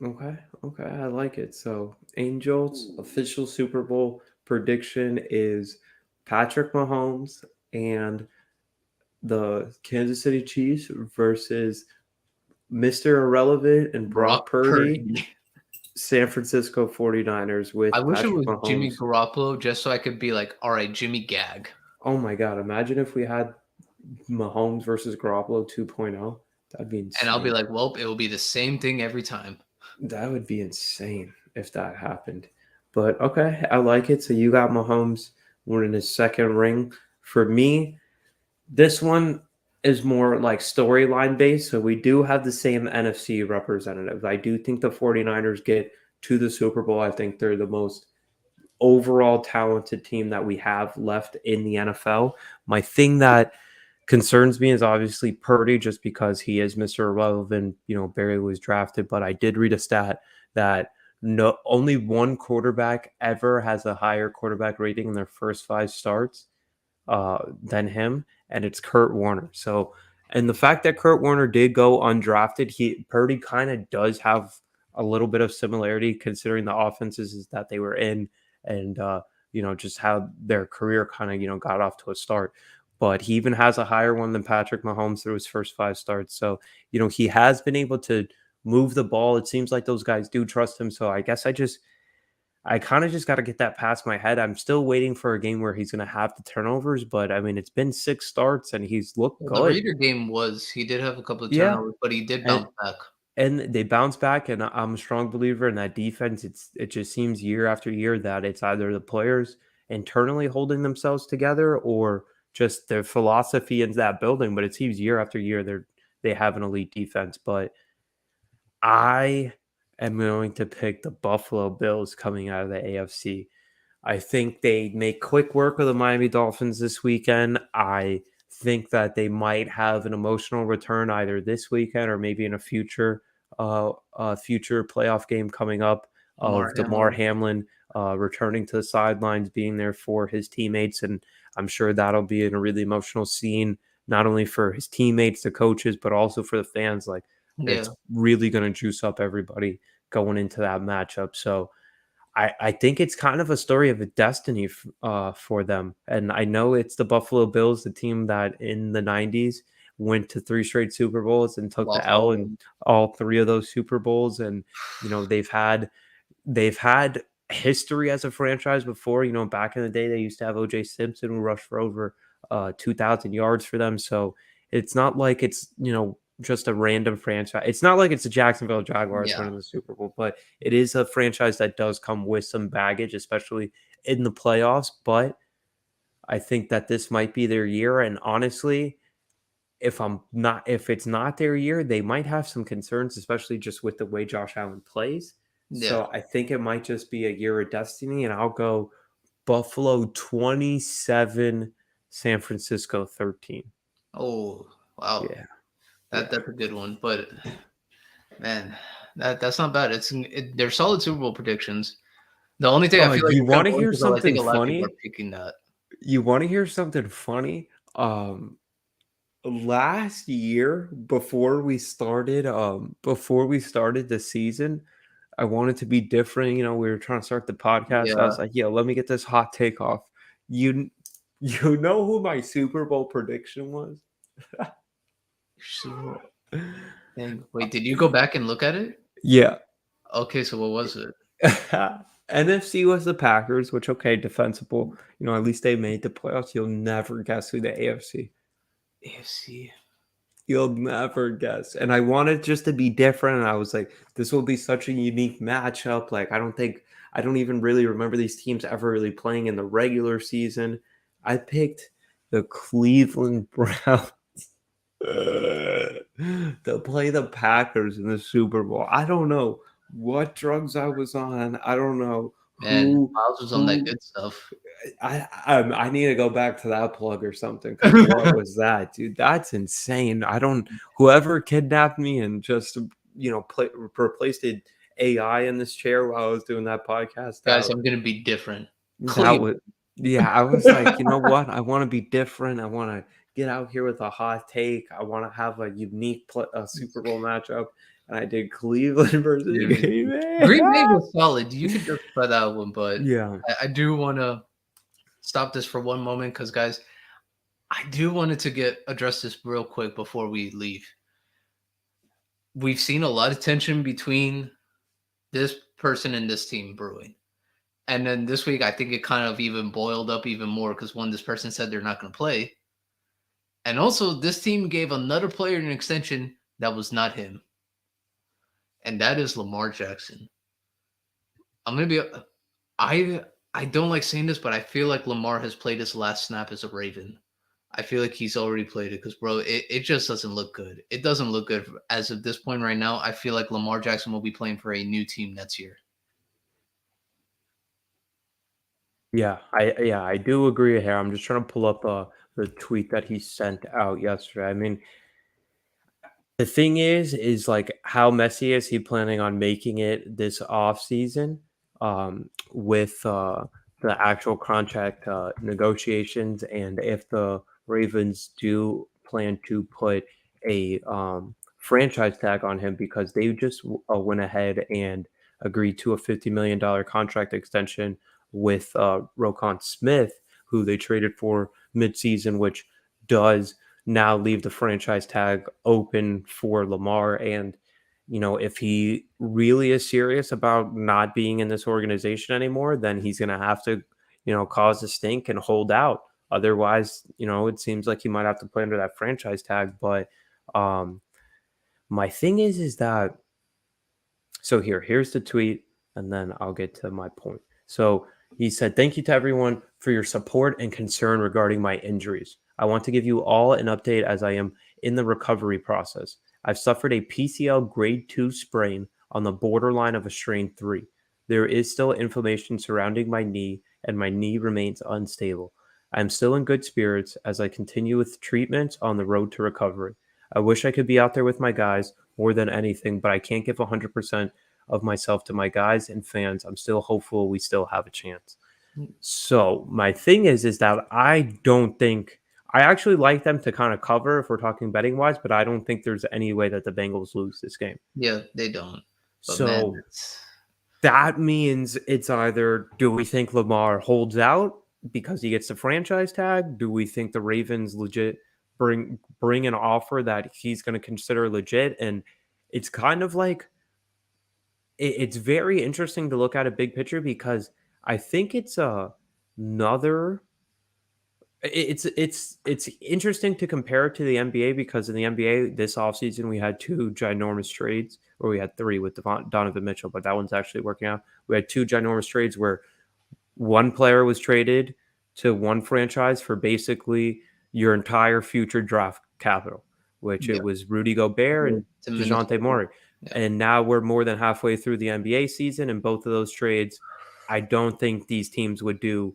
Okay. Okay. I like it. So, Angels official Super Bowl prediction is Patrick Mahomes and the Kansas City Chiefs versus Mr. Irrelevant and Brock Brock Purdy, Purdy. San Francisco 49ers I with wish it Patrick was Jimmy Mahomes. Garoppolo just so I could be like, all right, Jimmy Gag. Oh my God. Imagine if we had Mahomes versus Garoppolo 2.0. That'd be And I'll be insane. like, well, it will be the same thing every time. That would be insane if that happened. But okay, I like it. So you got Mahomes winning his second ring. For me, this one is more like storyline based. So we do have the same NFC representatives. I do think the 49ers get to the Super Bowl. I think they're the most overall talented team that we have left in the NFL. My thing that concerns me is obviously Purdy, just because he is Mr. Irrelevant. Barely was drafted, but I did read a stat that no only one quarterback ever has a higher quarterback rating in their first five starts than him, and it's Kurt Warner. So, and the fact that Kurt Warner did go undrafted, Purdy kind of does have a little bit of similarity considering the offenses is that they were in, and just how their career kind of got off to a start. But he even has a higher one than Patrick Mahomes through his first five starts. So he has been able to move the ball. It seems like those guys do trust him. So I guess I kind of just got to get that past my head. I'm still waiting for a game where he's going to have the turnovers, but I mean, it's been six starts and he's looked Well, the good. Raider game was he did have a couple of Yeah. turnovers, but he did And, bounce back. and they bounce back. And I'm a strong believer in that defense. It just seems year after year that it's either the players internally holding themselves together or just their philosophy in that building. But it seems year after year they have an elite defense. But I am going to pick the Buffalo Bills coming out of the AFC. I think they make quick work of the Miami Dolphins this weekend. I think that they might have an emotional return either this weekend or maybe in a future playoff game coming up Damar of Damar Hamlin. Hamlin returning to the sidelines, being there for his teammates, and I'm sure that'll be in a really emotional scene, not only for his teammates, the coaches, but also for the fans. Like it's Yeah. really going to juice up everybody going into that matchup. So I think it's kind of a story of a destiny for them. And I know it's the Buffalo Bills, the team that in the 90s went to three straight Super Bowls and took the Lost all L of in them. all three of those Super Bowls. And, they've had history as a franchise before. Back in the day, they used to have OJ Simpson who rushed for over 2,000 yards for them. So it's not like it's, just a random franchise. It's not like it's the Jacksonville Jaguars Yeah, winning the Super Bowl, but it is a franchise that does come with some baggage, especially in the playoffs. But I think that this might be their year. And honestly, if it's not their year, they might have some concerns, especially just with the way Josh Allen plays. yeah. So I think it might just be a year of destiny, and I'll go Buffalo 27, San Francisco 13. Oh, wow. Yeah. Yeah. That's a good one. But man, that's not bad. They're solid Super Bowl predictions. The only thing I Oh, feel like you it's kind want of to boring hear because I think something a lot of people are funny? picking that. You want to hear something funny? Last year before we started the season, I wanted to be different. We were trying to start the podcast. I Yeah. was like, "Yo, let me get this hot take off." You you know who my Super Bowl prediction was? So, dang. Wait, did you go back and look at it? Yeah. Okay, so what was it? NFC was the Packers, which okay, defensible. At least they made the playoffs. You'll never guess who the AFC. AFC. You'll never guess. And I wanted just to be different. And I was like, this will be such a unique matchup. Like, I don't even really remember these teams ever really playing in the regular season. I picked the Cleveland Browns to play the Packers in the Super Bowl. I don't know what drugs I was on. I don't know Man, who, Miles was on that who good stuff. I need to go back to that plug or something because what was that, dude? That's insane. I don't. Whoever kidnapped me and just replaced it AI in this chair while I was doing that podcast. Guys, I'm gonna be different. That Cleveland. was yeah. I was like, you know what? I want to be different. I want to get out here with a hot take. I want to have a unique Super Bowl matchup, and I did Cleveland versus Dude, Green Bay. Green Bay was solid. You could justify that one, but Yeah. I do want to stop this for one moment because, guys, I do wanted to get address this real quick before we leave. We've seen a lot of tension between this person and this team brewing. And then this week, I think it kind of even boiled up even more because one, this person said they're not going to play. And also, this team gave another player an extension that was not him. And that is Lamar Jackson. I'm going to be, I don't like saying this, but I feel like Lamar has played his last snap as a Raven. I feel like he's already played it because, bro, it just doesn't look good. It doesn't look good as of this point right now. I feel like Lamar Jackson will be playing for a new team next year. I do agree here. I'm just trying to pull up the tweet that he sent out yesterday. I mean, the thing is like how messy is he planning on making it this off season with the actual contract negotiations, and if the Ravens do plan to put a franchise tag on him because they just went ahead and agreed to a $50 million contract extension with Roquan Smith, who they traded for midseason, which does now leave the franchise tag open for Lamar. And, if he really is serious about not being in this organization anymore, then he's going to have to, cause a stink and hold out. Otherwise, it seems like he might have to play under that franchise tag. But my thing is that so here's the tweet, and then I'll get to my point. So he said, "Thank you to everyone for your support and concern regarding my injuries. I want to give you all an update as I am in the recovery process. I've suffered a PCL grade 2 sprain on the borderline of a strain 3. There is still inflammation surrounding my knee, and my knee remains unstable. I am still in good spirits as I continue with treatment on the road to recovery. I wish I could be out there with my guys more than anything, but I can't give 100% of myself to my guys and fans. I'm still hopeful we still have a chance." So my thing is that I actually like them to kind of cover if we're talking betting wise, but I don't think there's any way that the Bengals lose this game. Yeah, they don't. But man, So that means it's either do we think Lamar holds out because he gets the franchise tag? Do we think the Ravens legit bring an offer that he's going to consider legit? And it's kind of like it's very interesting to look at a big picture because I think it's another It's interesting to compare it to the NBA because in the NBA this offseason we had two ginormous trades, or we had three with Donovan Mitchell, but that one's actually working out. We had two ginormous trades where one player was traded to one franchise for basically your entire future draft capital, which it Yeah. was Rudy Gobert and To DeJounte Minnesota. Murray. Yeah. And now we're more than halfway through the NBA season, and both of those trades, I don't think these teams would do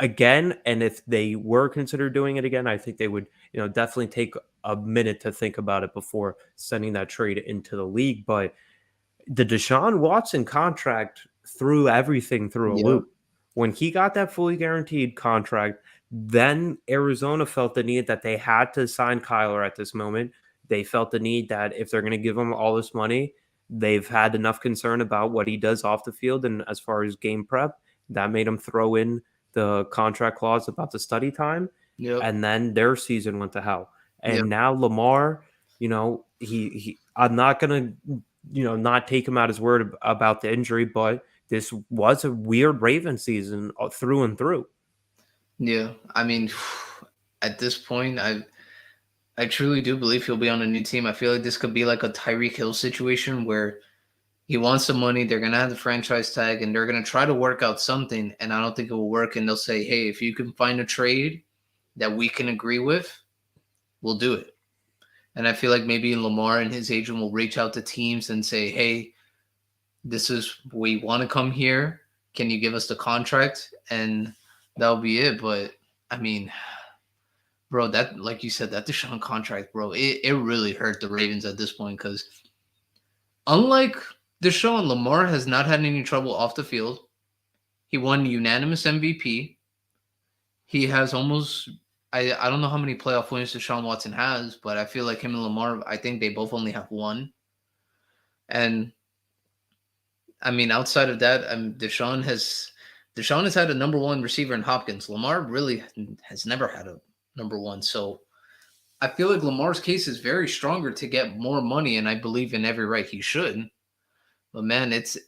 again. And if they were considered doing it again, I think they would, definitely take a minute to think about it before sending that trade into the league. But the Deshaun Watson contract threw everything through a Yeah. loop. When he got that fully guaranteed contract, then Arizona felt the need that they had to sign Kyler at this moment. They felt the need that if they're going to give him all this money, they've had enough concern about what he does off the field and as far as game prep. That made them throw in the contract clause about the study time. Yep. And then their season went to hell. Yep. And now Lamar, I'm not going to not take him at his word about the injury, but this was a weird Raven season through and through. Yeah. I mean, at this point, I truly do believe he'll be on a new team. I feel like this could be like a Tyreek Hill situation where he wants the money. They're gonna have the franchise tag, and they're gonna try to work out something. And I don't think it will work. And they'll say, "Hey, if you can find a trade that we can agree with, we'll do it." And I feel like maybe Lamar and his agent will reach out to teams and say, "Hey, this is we want to come here. Can you give us the contract?" And that'll be it. But I mean, bro, that like you said, that Deshaun contract, bro, it really hurt the Ravens at this point because unlike Deshaun, Lamar has not had any trouble off the field. He won unanimous MVP. He has almost I don't know how many playoff wins Deshaun Watson has, but I feel like him and Lamar, I think they both only have one. And I mean, outside of that, Deshaun has had a number one receiver in Hopkins. Lamar really has never had a number one. So I feel like Lamar's case is very stronger to get more money, and I believe in every right he should. But man, it's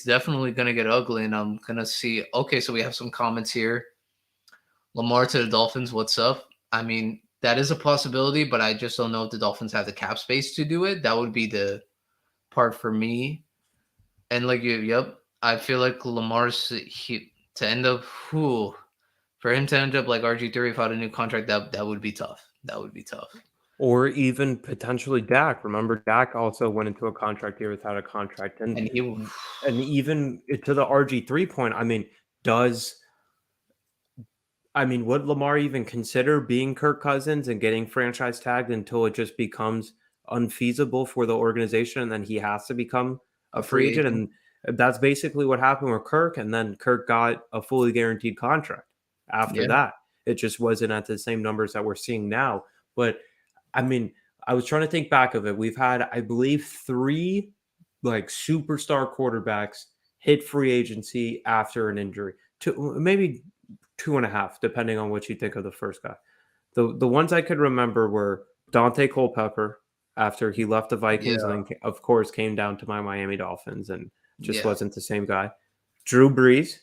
definitely gonna get ugly, and I'm gonna see. Okay, so we have some comments here. Lamar to the Dolphins, what's up? I mean, that is a possibility, but I just don't know if the Dolphins have the cap space to do it. That would be the part for me. And like you, yep, I feel like to end up, for him to end up like RG3 without a new contract, that would be tough. That would be tough. Or even potentially Dak. Remember, Dak also went into a contract year without a contract, and And he, even to the RG3 point. Does would Lamar even consider being Kirk Cousins and getting franchise tagged until it just becomes unfeasible for the organization and then he has to become a a free free agent? agent. And that's basically what happened with Kirk. And then Kirk got a fully guaranteed contract after Yeah, that. It just wasn't at the same numbers that we're seeing now. But I mean, I was trying to think back of it. We've had, I believe, three like superstar quarterbacks hit free agency after an injury. Two, maybe two and a half, depending on what you think of the first guy. The ones I could remember were Dante Culpepper after he left the Vikings, and yeah, then of course came down to my Miami Dolphins and just yeah, wasn't the same guy. Drew Brees,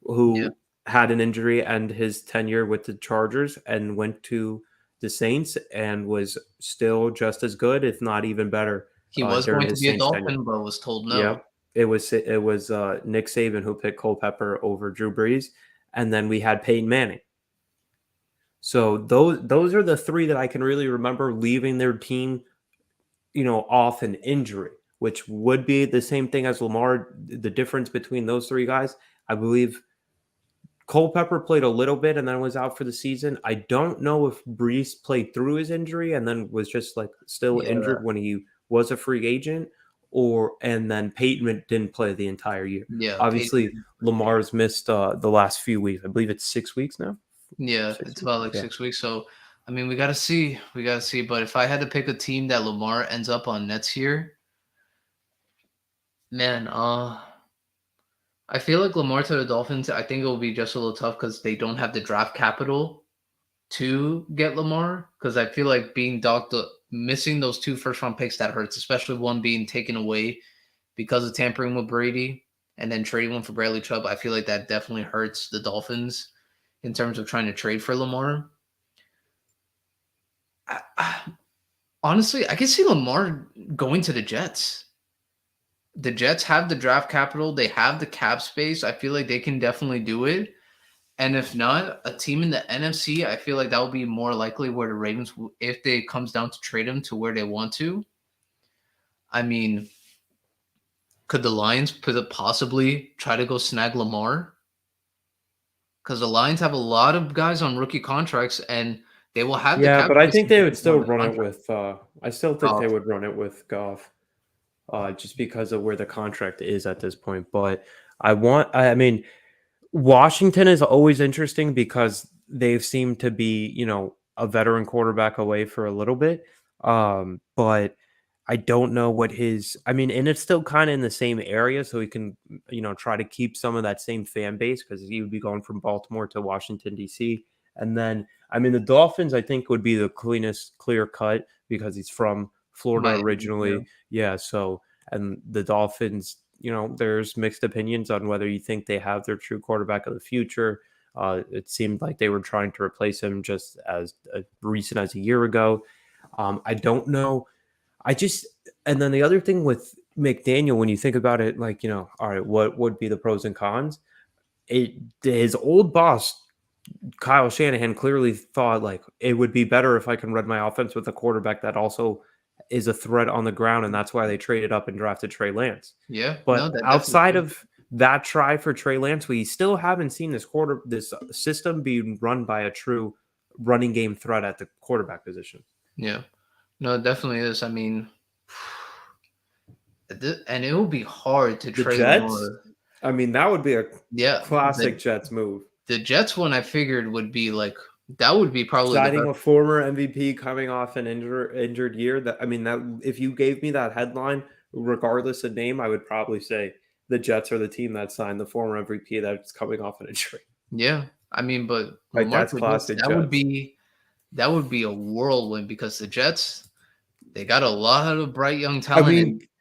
yeah. who had an injury and his tenure with the Chargers and went to the Saints and was still just as good, if not even better, He was during going to his be a Saints tenure. Dolphin, but was told no. Yep. It was Nick Saban who picked Culpepper over Drew Brees, and then we had Peyton Manning. So those are the three that I can really remember leaving their team, off an injury, which would be the same thing as Lamar. The difference between those three guys, I believe, Culpepper played a little bit and then was out for the season. I don't know if Brees played through his injury and then was just like still Yeah, injured when he was a free agent, and then Peyton didn't play the entire year. yeah. Obviously, Peyton. Lamar's missed the last few weeks. I believe it's 6 weeks now. Yeah, Six it's weeks. about like Yeah. 6 weeks. So, I mean, we gotta see. We gotta see. But if I had to pick a team that Lamar ends up on Nets here, man, I feel like Lamar to the Dolphins. I think it will be just a little tough because they don't have the draft capital to get Lamar. Because I feel like being docked, missing those two first round picks that hurts, especially one being taken away because of tampering with Brady, and then trading one for Bradley Chubb. I feel like that definitely hurts the Dolphins in terms of trying to trade for Lamar. Honestly, I can see Lamar going to the Jets. The Jets have the draft capital, they have the cap space. I feel like they can definitely do it. And if not, a team in the NFC, I feel like that would be more likely where the Ravens, if they comes down to trade him to where they want to. I mean, could the Lions possibly try to go snag Lamar? Because the Lions have a lot of guys on rookie contracts, and they will have the Yeah, cap but I space think to they give would Lamar still the run it contract. with. I still think Oh, they would run it with Goff, just because of where the contract is at this point. But I mean, Washington is always interesting because they've seemed to be, a veteran quarterback away for a little bit. But I don't know what I mean, and it's still kind of in the same area, so he can, try to keep some of that same fan base because he would be going from Baltimore to Washington, D.C. And then, I mean, the Dolphins, I think, would be the clear cut because he's from Florida Miami, yeah. originally. Yeah. So, and the Dolphins, there's mixed opinions on whether you think they have their true quarterback of the future. It seemed like they were trying to replace him just as recent as a year ago. I don't know. I just, and then the other thing with McDaniel, when you think about it, like, all right, what would be the pros and cons? His old boss, Kyle Shanahan, clearly thought like it would be better if I can run my offense with a quarterback that also is a threat on the ground, and that's why they traded up and drafted Trey Lance. Yeah, no, But that definitely outside true. of that try for Trey Lance, we still haven't seen this system being run by a true running game threat at the quarterback position. Yeah, no, it definitely is. I mean, and it will be hard to The trade Jets, Lamar. I mean, that would be a Yeah, classic Jets move. the Jets one I figured would be like that would be probably the Signing best. a former MVP coming off an injured year. That I mean, that if you gave me that headline, regardless of name, I would probably say the Jets are the team that signed the former MVP that's coming off an injury. Yeah, I mean, but Like Lamar that's to the Jets, classic Jets. that would be a whirlwind because the Jets they got a lot of bright young I talent, and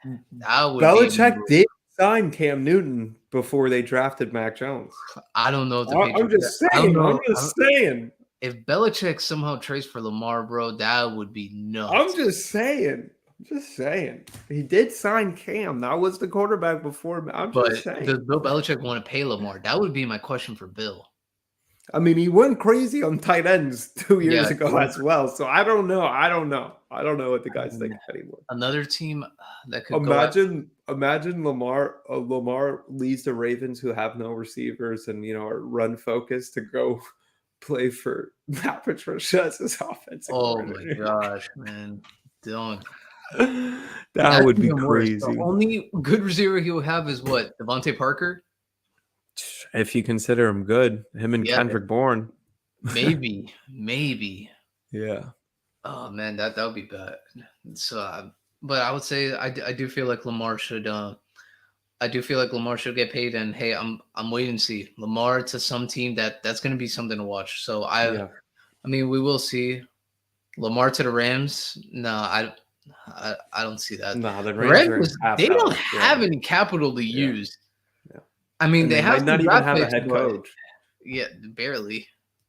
mean, that would be Belichick did sign Cam Newton before they drafted Mac Jones. I don't know if the I'm Patriots. just I don't saying. I'm know just saying. if Belichick somehow trades for Lamar, bro. That would be I'm nuts. just saying. I'm just saying. He did sign Cam. That was the quarterback before. I'm just But saying. does Bill Belichick want to pay Lamar? That would be my question for Bill. I mean, he went crazy on tight ends 2 years Yeah, he ago went as well. So I don't know. I don't know. I don't know what the guys and think anymore. another team that could go at. Imagine Lamar leads the Ravens, who have no receivers and are run focused, to go play for Matt Patricia as his offensive Oh my coordinator. gosh, man! Don't. That That's would be even worse. The crazy. only good receiver he'll have is what? Devontae Parker? If you consider him good, him and Yeah, Kendrick Bourne. maybe. Yeah. Oh man, that would be bad. So, but I would say I do feel like Lamar should. I do feel like Lamar should get paid. And hey, I'm waiting to see Lamar to some team that's going to be something to watch. So Yeah. I mean, we will see Lamar to the Rams. No, I don't see that. Nah, the The Rams are Rams, half they don't house. Yeah. have any capital to Yeah. use. Yeah. I mean, And they they have might some not even draft have a picks, head but coach. yeah, barely.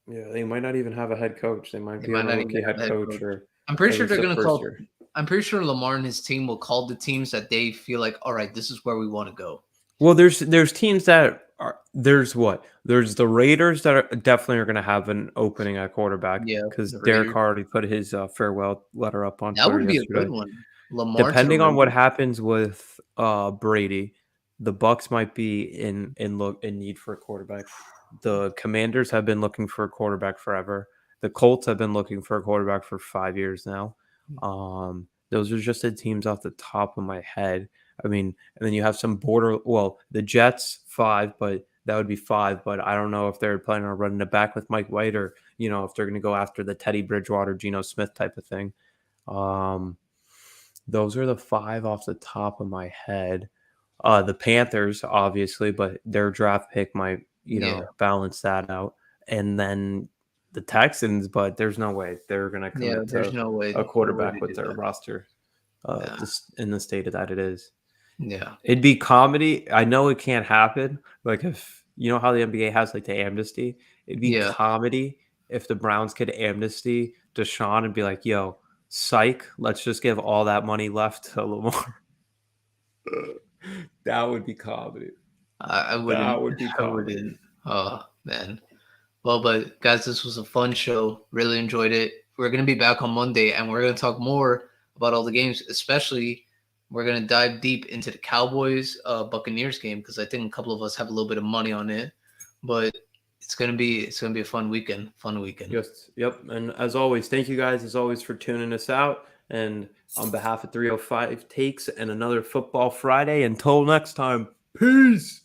Yeah, they might not even have a head coach. They might They be might on a not even rookie have a head head coach coach. or I'm pretty at sure least they're the gonna first call. year. I'm pretty sure Lamar and his team will call the teams that they feel like, all right, this is where we want to go. Well, there's teams that are there's the Raiders that definitely are going to have an opening at quarterback Yeah, because the Derek Raiders. Carr already put his farewell letter up on That Twitter would be a good yesterday. one. Lamar to the Depending on what Raiders. happens with Brady, the Bucks might be in need for a quarterback. The Commanders have been looking for a quarterback forever. The Colts have been looking for a quarterback for 5 years now. Those are just the teams off the top of my head. I mean, and then you have some the Jets 5, but that would be 5. But I don't know if they're planning on running it back with Mike White or, if they're going to go after the Teddy Bridgewater, Geno Smith type of thing. Those are the 5 off the top of my head. The Panthers, obviously, but their draft pick might, Yeah, balance that out. And then the Texans, but there's no way they're going to yeah. commit There's to no way, a no way quarterback to with do their that. roster Yeah, in the state of that it is. yeah, It'd be comedy. I know it can't happen. Like if you know how the NBA has like the amnesty, It'd be Yeah. comedy if the Browns could amnesty Deshaun and be like, "Yo, psych, let's just give all that money left to Lamar." That would be comedy. I That wouldn't. would be I comedy. wouldn't. Oh man. Well, but guys, this was a fun show. Really enjoyed it. We're gonna be back on Monday, and we're gonna talk more about all the games. Especially, we're gonna dive deep into the Cowboys Buccaneers game because I think a couple of us have a little bit of money on it. But it's gonna be a fun weekend. Fun weekend. Yes, yep. And as always, thank you guys as always for tuning us out. And on behalf of 305 Takes and another Football Friday, until next time, peace.